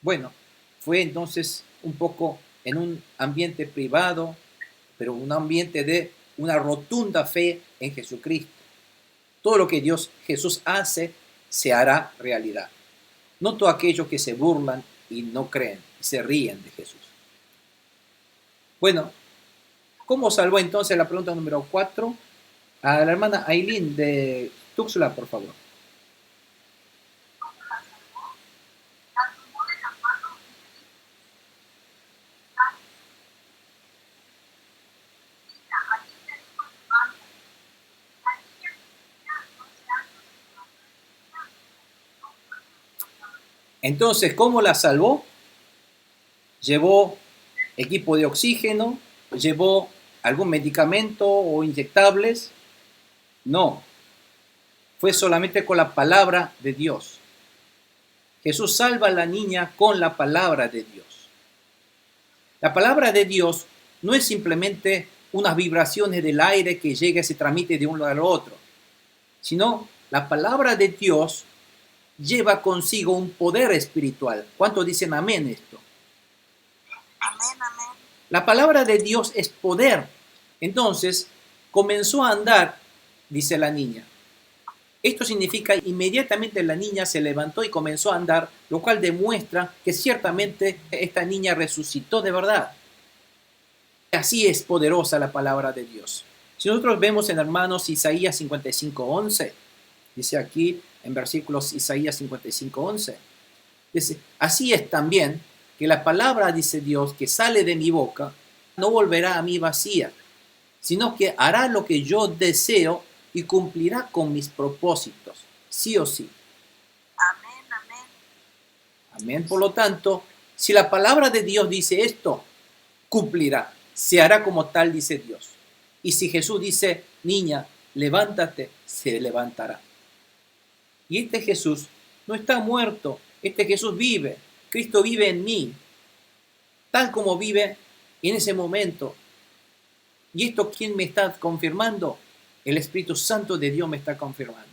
Bueno, fue entonces un poco en un ambiente privado, pero un ambiente de una rotunda fe en Jesucristo. Todo lo que Jesús hace se hará realidad. No todos aquellos que se burlan y no creen, se ríen de Jesús. Bueno, ¿cómo salvó entonces la pregunta número 4? A la hermana Aileen de Tuxtla, por favor. Entonces, ¿cómo la salvó? Llevó equipo de oxígeno, llevó algún medicamento o inyectables. No, fue solamente con la palabra de Dios. Jesús salva a la niña con la palabra de Dios. La palabra de Dios no es simplemente unas vibraciones del aire que llega y se transmite de un lado al otro, sino la palabra de Dios lleva consigo un poder espiritual. ¿Cuántos dicen amén esto? Amén, amén. La palabra de Dios es poder. Entonces, comenzó a andar, dice la niña. Esto significa inmediatamente la niña se levantó y comenzó a andar, lo cual demuestra que ciertamente esta niña resucitó de verdad. Así es poderosa la palabra de Dios. Si nosotros vemos en hermanos Isaías 55:11, dice aquí en versículos Isaías 55:11, dice, así es también que la palabra, dice Dios, que sale de mi boca, no volverá a mí vacía, sino que hará lo que yo deseo y cumplirá con mis propósitos, sí o sí. Amén, amén. Amén. Por lo tanto, si la palabra de Dios dice esto, cumplirá, se hará como tal, dice Dios. Y si Jesús dice, niña, levántate, se levantará. Y este Jesús no está muerto, este Jesús vive. Cristo vive en mí, tal como vive en ese momento. ¿Y esto quién me está confirmando? El Espíritu Santo de Dios me está confirmando.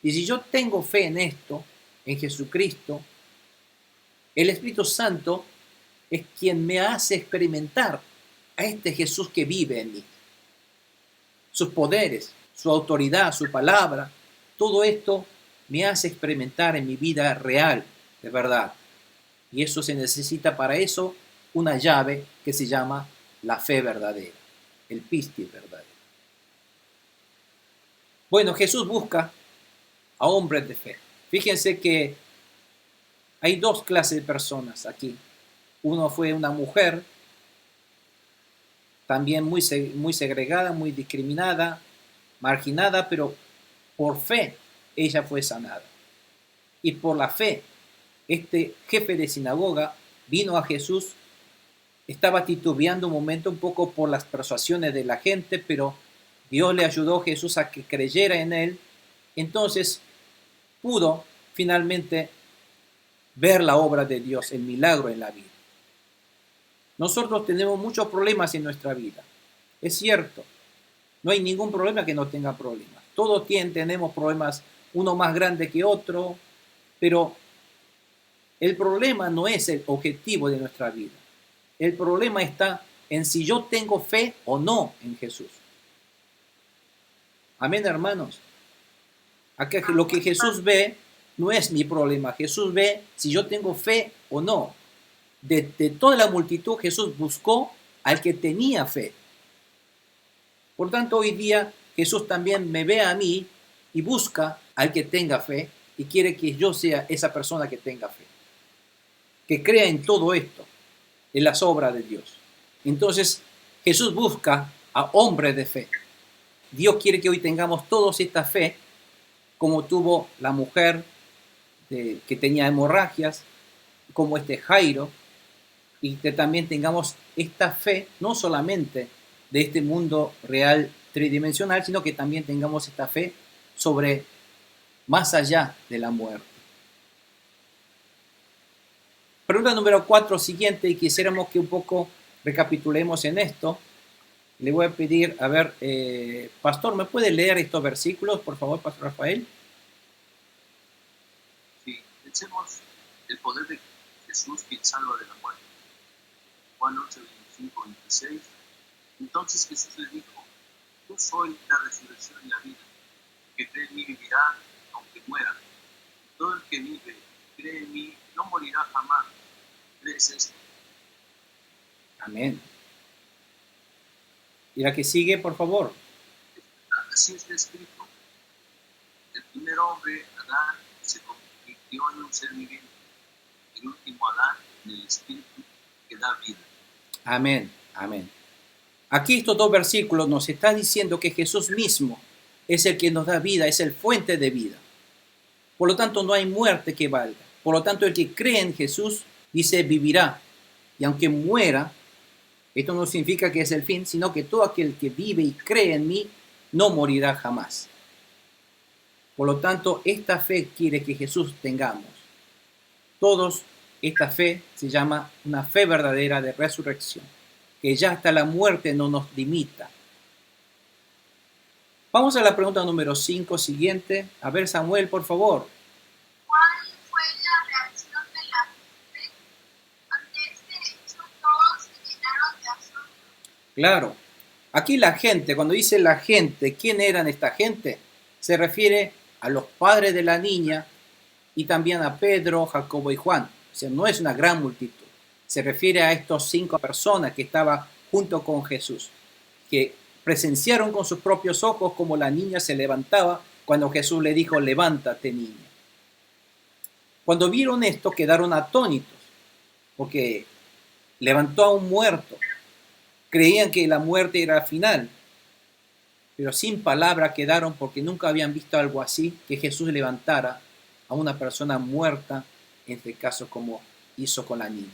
Y si yo tengo fe en esto, en Jesucristo, el Espíritu Santo es quien me hace experimentar a este Jesús que vive en mí. Sus poderes, su autoridad, su palabra, todo esto me hace experimentar en mi vida real, de verdad. Y eso se necesita para eso una llave que se llama la fe verdadera, el pistis verdadero. Bueno, Jesús busca a hombres de fe. Fíjense que hay dos clases de personas aquí. Uno fue una mujer, también muy segregada, muy discriminada, marginada, pero por fe ella fue sanada. Y por la fe, este jefe de sinagoga vino a Jesús, estaba titubeando un momento un poco por las persuasiones de la gente, pero Dios le ayudó a Jesús a que creyera en él. Entonces pudo finalmente ver la obra de Dios, el milagro en la vida. Nosotros tenemos muchos problemas en nuestra vida. Es cierto, no hay ningún problema que no tenga problemas. Todos tenemos problemas, uno más grande que otro, pero el problema no es el objetivo de nuestra vida. El problema está en si yo tengo fe o no en Jesús. Amén, hermanos. Acá lo que Jesús ve no es mi problema. Jesús ve si yo tengo fe o no. De toda la multitud, Jesús buscó al que tenía fe. Por tanto, hoy día Jesús también me ve a mí y busca al que tenga fe y quiere que yo sea esa persona que tenga fe, que crea en todo esto, en las obras de Dios. Entonces, Jesús busca a hombres de fe. Dios quiere que hoy tengamos todos esta fe, como tuvo la mujer que tenía hemorragias, como este Jairo, y que también tengamos esta fe, no solamente de este mundo real tridimensional, sino que también tengamos esta fe sobre más allá de la muerte. Pregunta número 4, siguiente, y quisiéramos que un poco recapitulemos en esto. Le voy a pedir, a ver, Pastor, ¿me puede leer estos versículos, por favor, Pastor Rafael? Sí, pensemos el poder de Jesús quien salva de la muerte. Juan 11, 25, 26. Entonces Jesús le dijo: yo soy la resurrección y la vida. El que cree en mí vivirá aunque muera. Todo el que vive y cree en mí no morirá jamás. ¿Crees esto? Amén. Y la que sigue, por favor. Así está escrito. El primer hombre, Adán, se convirtió en un ser viviente. El último Adán, en el espíritu que da vida. Amén, amén. Aquí estos dos versículos nos están diciendo que Jesús mismo es el que nos da vida, es el fuente de vida. Por lo tanto, no hay muerte que valga. Por lo tanto, el que cree en Jesús, dice, vivirá. Y aunque muera, esto no significa que es el fin, sino que todo aquel que vive y cree en mí, no morirá jamás. Por lo tanto, esta fe quiere que Jesús tengamos. Todos, esta fe se llama una fe verdadera de resurrección, que ya hasta la muerte no nos limita. Vamos a la pregunta número 5, siguiente. A ver, Samuel, por favor. ¿Cuál fue la reacción de la gente ante este hecho? Todos se llenaron de asombro. Claro. Aquí la gente, cuando dice la gente, ¿quién eran esta gente? Se refiere a los padres de la niña y también a Pedro, Jacobo y Juan. O sea, no es una gran multitud. Se refiere a estos 5 personas que estaban junto con Jesús, que presenciaron con sus propios ojos cómo la niña se levantaba cuando Jesús le dijo, levántate, niña. Cuando vieron esto, quedaron atónitos, porque levantó a un muerto. Creían que la muerte era el final, pero sin palabra quedaron porque nunca habían visto algo así, que Jesús levantara a una persona muerta, en este caso como hizo con la niña.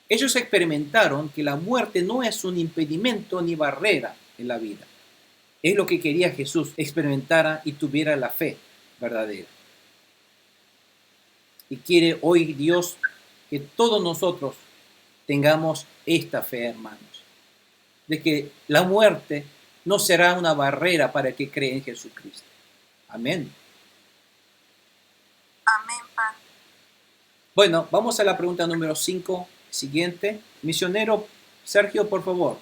Ellos experimentaron que la muerte no es un impedimento ni barrera en la vida. Es lo que quería Jesús, experimentara y tuviera la fe verdadera. Y quiere hoy Dios que todos nosotros tengamos esta fe, hermanos. de que la muerte no será una barrera para el que cree en Jesucristo. Amén. Amén, Padre. Bueno, vamos a la pregunta número 5, siguiente. Misionero Sergio, por favor.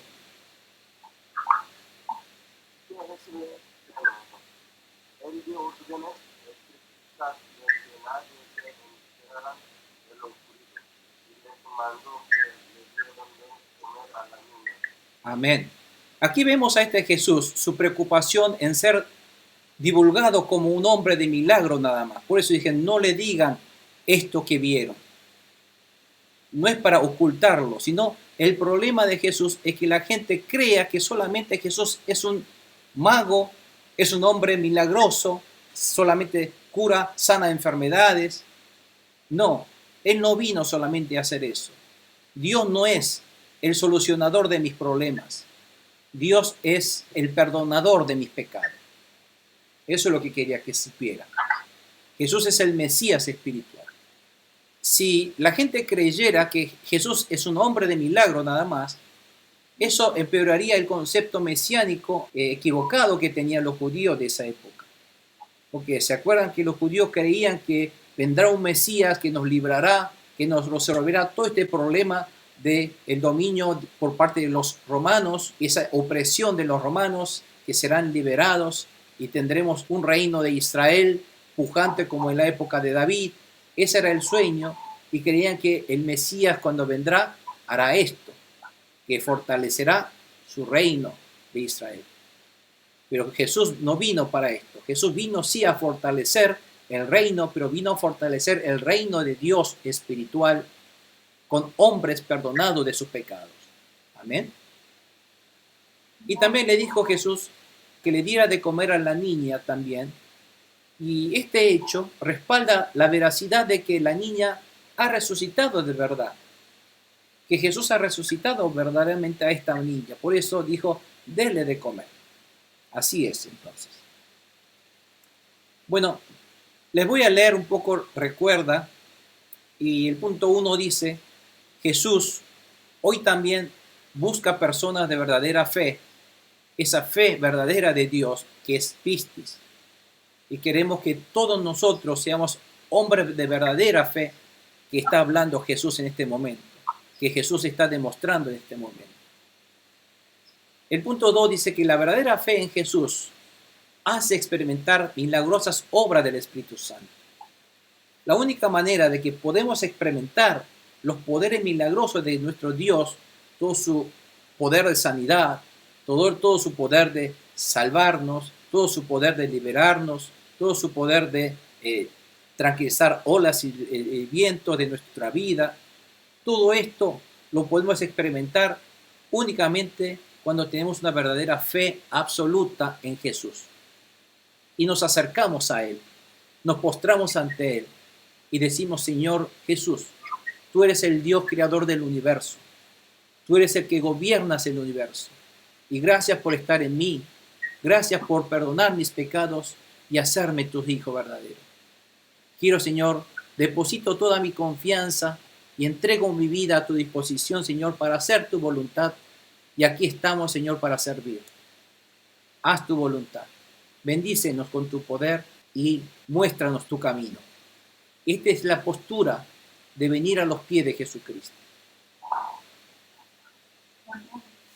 El Dios de nuestra Espíritu que nadie se enterará de lo oscuro y le mandó que le dieran de comer a la niña. Amén. Aquí vemos a este Jesús, su preocupación en ser divulgado como un hombre de milagro nada más. Por eso dije, no le digan esto que vieron. No es para ocultarlo, sino el problema de Jesús es que la gente crea que solamente Jesús es un mago, es un hombre milagroso, solamente cura, sana enfermedades. No, Él no vino solamente a hacer eso. Dios no es el solucionador de mis problemas. Dios es el perdonador de mis pecados. Eso es lo que quería que supiera. Jesús es el Mesías espiritual. Si la gente creyera que Jesús es un hombre de milagro nada más, eso empeoraría el concepto mesiánico equivocado que tenían los judíos de esa época. Porque se acuerdan que los judíos creían que vendrá un Mesías que nos librará, que nos resolverá todo este problema del dominio por parte de los romanos, esa opresión de los romanos que serán liberados y tendremos un reino de Israel pujante como en la época de David. Ese era el sueño y creían que el Mesías cuando vendrá hará esto, que fortalecerá su reino de Israel. Pero Jesús no vino para esto. Jesús vino sí a fortalecer el reino, pero vino a fortalecer el reino de Dios espiritual con hombres perdonados de sus pecados. Amén. Y también le dijo Jesús que le diera de comer a la niña también. Y este hecho respalda la veracidad de que la niña ha resucitado de verdad. Que Jesús ha resucitado verdaderamente a esta niña. Por eso dijo, denle de comer. Así es entonces. Bueno, les voy a leer un poco, recuerda, y el punto 1 dice, Jesús hoy también busca personas de verdadera fe, esa fe verdadera de Dios que es pistis. Y queremos que todos nosotros seamos hombres de verdadera fe que está hablando Jesús en este momento, que Jesús está demostrando en este momento. El punto 2 dice que la verdadera fe en Jesús hace experimentar milagrosas obras del Espíritu Santo. La única manera de que podemos experimentar los poderes milagrosos de nuestro Dios, todo su poder de sanidad, todo su poder de salvarnos, todo su poder de liberarnos, todo su poder de tranquilizar olas y vientos de nuestra vida, todo esto lo podemos experimentar únicamente cuando tenemos una verdadera fe absoluta en Jesús. Y nos acercamos a Él, nos postramos ante Él y decimos, Señor Jesús, tú eres el Dios creador del universo, tú eres el que gobiernas el universo. Y gracias por estar en mí, gracias por perdonar mis pecados y hacerme tu hijo verdadero. Quiero, Señor, deposito toda mi confianza y entrego mi vida a tu disposición, Señor, para hacer tu voluntad. Y aquí estamos, Señor, para servir. Haz tu voluntad. Bendícenos con tu poder y muéstranos tu camino. Esta es la postura de venir a los pies de Jesucristo.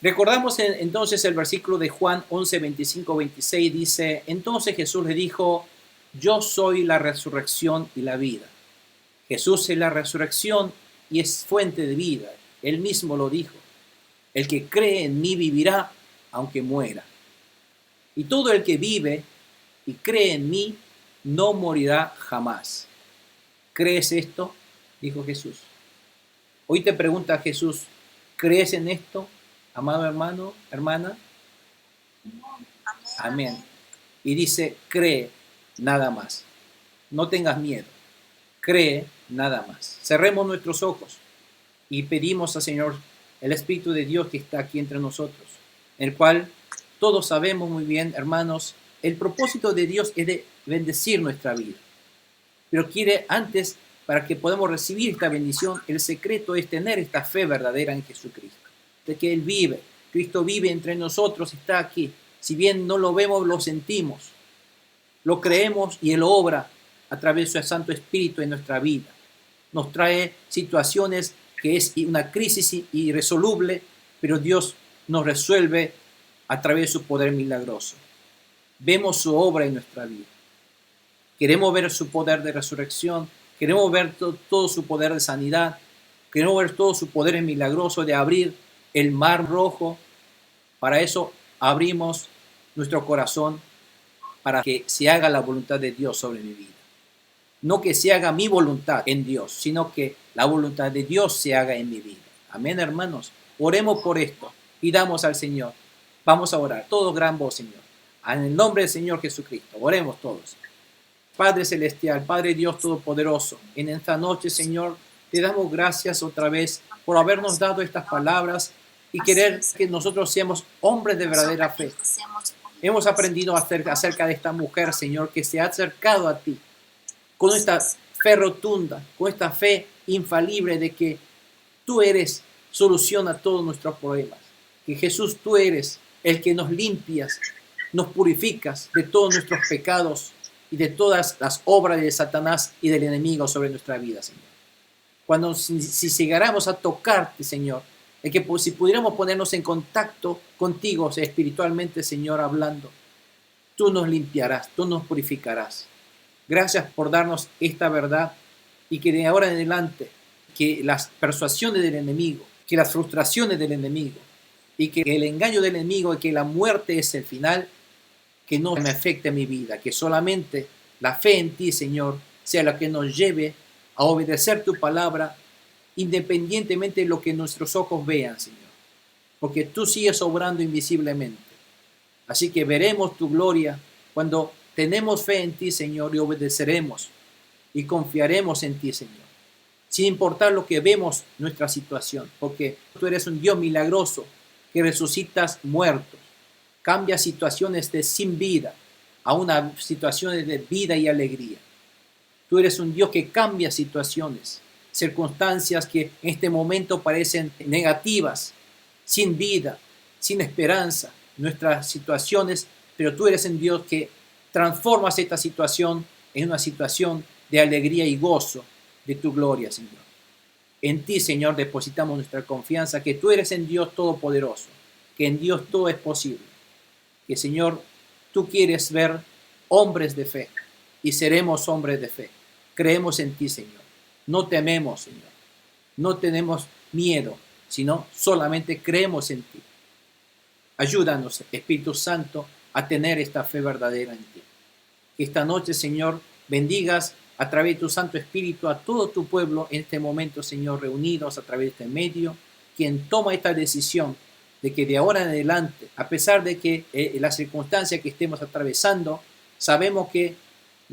Recordamos entonces el versículo de Juan 11, 25, 26, dice, entonces Jesús le dijo, yo soy la resurrección y la vida. Jesús es la resurrección y es fuente de vida. Él mismo lo dijo. El que cree en mí vivirá aunque muera. Y todo el que vive y cree en mí no morirá jamás. ¿Crees esto? Dijo Jesús. Hoy te pregunta Jesús, ¿crees en esto, amado hermano, hermana? Amén. Y dice, cree nada más. No tengas miedo. Cree nada más. Cerremos nuestros ojos y pedimos al Señor, el Espíritu de Dios que está aquí entre nosotros, el cual todos sabemos muy bien, hermanos, el propósito de Dios es de bendecir nuestra vida. Pero quiere antes, para que podamos recibir esta bendición, el secreto es tener esta fe verdadera en Jesucristo, de que Él vive, Cristo vive entre nosotros, está aquí. Si bien no lo vemos, lo sentimos. Lo creemos y Él obra a través de su Santo Espíritu en nuestra vida. Nos trae situaciones que es una crisis irresoluble, pero Dios nos resuelve a través de su poder milagroso. Vemos su obra en nuestra vida. Queremos ver su poder de resurrección, queremos ver todo su poder de sanidad, queremos ver todo su poder milagroso de abrir el mar rojo. Para eso abrimos nuestro corazón para que se haga la voluntad de Dios sobre mi vida. No que se haga mi voluntad en Dios, sino que la voluntad de Dios se haga en mi vida. Amén, hermanos. Oremos por esto. Pidamos al Señor. Vamos a orar. Todo gran voz, Señor. En el nombre del Señor Jesucristo. Oremos todos. Padre Celestial, Padre Dios Todopoderoso, en esta noche, Señor, te damos gracias otra vez por habernos dado estas palabras y querer que nosotros seamos hombres de verdadera fe. Hemos aprendido acerca de esta mujer, Señor, que se ha acercado a ti con esta fe rotunda, con esta fe infalible de que tú eres solución a todos nuestros problemas. Que Jesús, tú eres el que nos limpias, nos purificas de todos nuestros pecados y de todas las obras de Satanás y del enemigo sobre nuestra vida, Señor. Cuando si llegáramos a tocarte, Señor, es que si pudiéramos ponernos en contacto contigo espiritualmente, Señor, hablando, tú nos limpiarás, tú nos purificarás. Gracias por darnos esta verdad y que de ahora en adelante, que las persuasiones del enemigo, que las frustraciones del enemigo y que el engaño del enemigo y que la muerte es el final, que no me afecte mi vida, que solamente la fe en ti, Señor, sea la que nos lleve a obedecer tu palabra, independientemente de lo que nuestros ojos vean, Señor, porque tú sigues obrando invisiblemente. Así que veremos tu gloria cuando tenemos fe en ti, Señor, y obedeceremos y confiaremos en ti, Señor, sin importar lo que vemos nuestra situación, porque tú eres un Dios milagroso que resucitas muertos. Cambia situaciones de sin vida a una situación de vida y alegría. Tú eres un Dios que cambia situaciones, circunstancias que en este momento parecen negativas, sin vida, sin esperanza, nuestras situaciones, pero tú eres un Dios que transformas esta situación en una situación de alegría y gozo de tu gloria, Señor. En ti, Señor, depositamos nuestra confianza, que tú eres en Dios Todopoderoso, que en Dios todo es posible. Que, Señor, tú quieres ver hombres de fe y seremos hombres de fe. Creemos en ti, Señor. No tememos, Señor. No tenemos miedo, sino solamente creemos en ti. Ayúdanos, Espíritu Santo, a tener esta fe verdadera en ti. Que esta noche, Señor, bendigas a través de tu Santo Espíritu a todo tu pueblo en este momento, Señor, reunidos a través de este medio, quien toma esta decisión de que de ahora en adelante, a pesar de que la circunstancia que estemos atravesando, sabemos que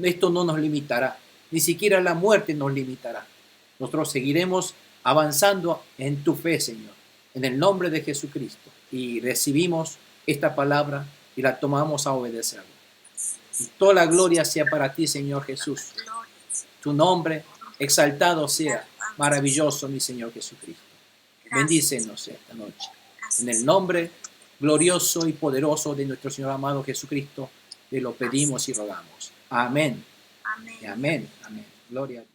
esto no nos limitará, ni siquiera la muerte nos limitará. Nosotros seguiremos avanzando en tu fe, Señor, en el nombre de Jesucristo, y recibimos esta palabra y la tomamos a obedecerla. Y toda la gloria sea para ti, Señor Jesús. Tu nombre exaltado sea, maravilloso, mi Señor Jesucristo. Bendícenos esta noche. En el nombre glorioso y poderoso de nuestro Señor amado Jesucristo, te lo pedimos y rogamos. Amén. Amén. Amén. Amén. Gloria a Dios.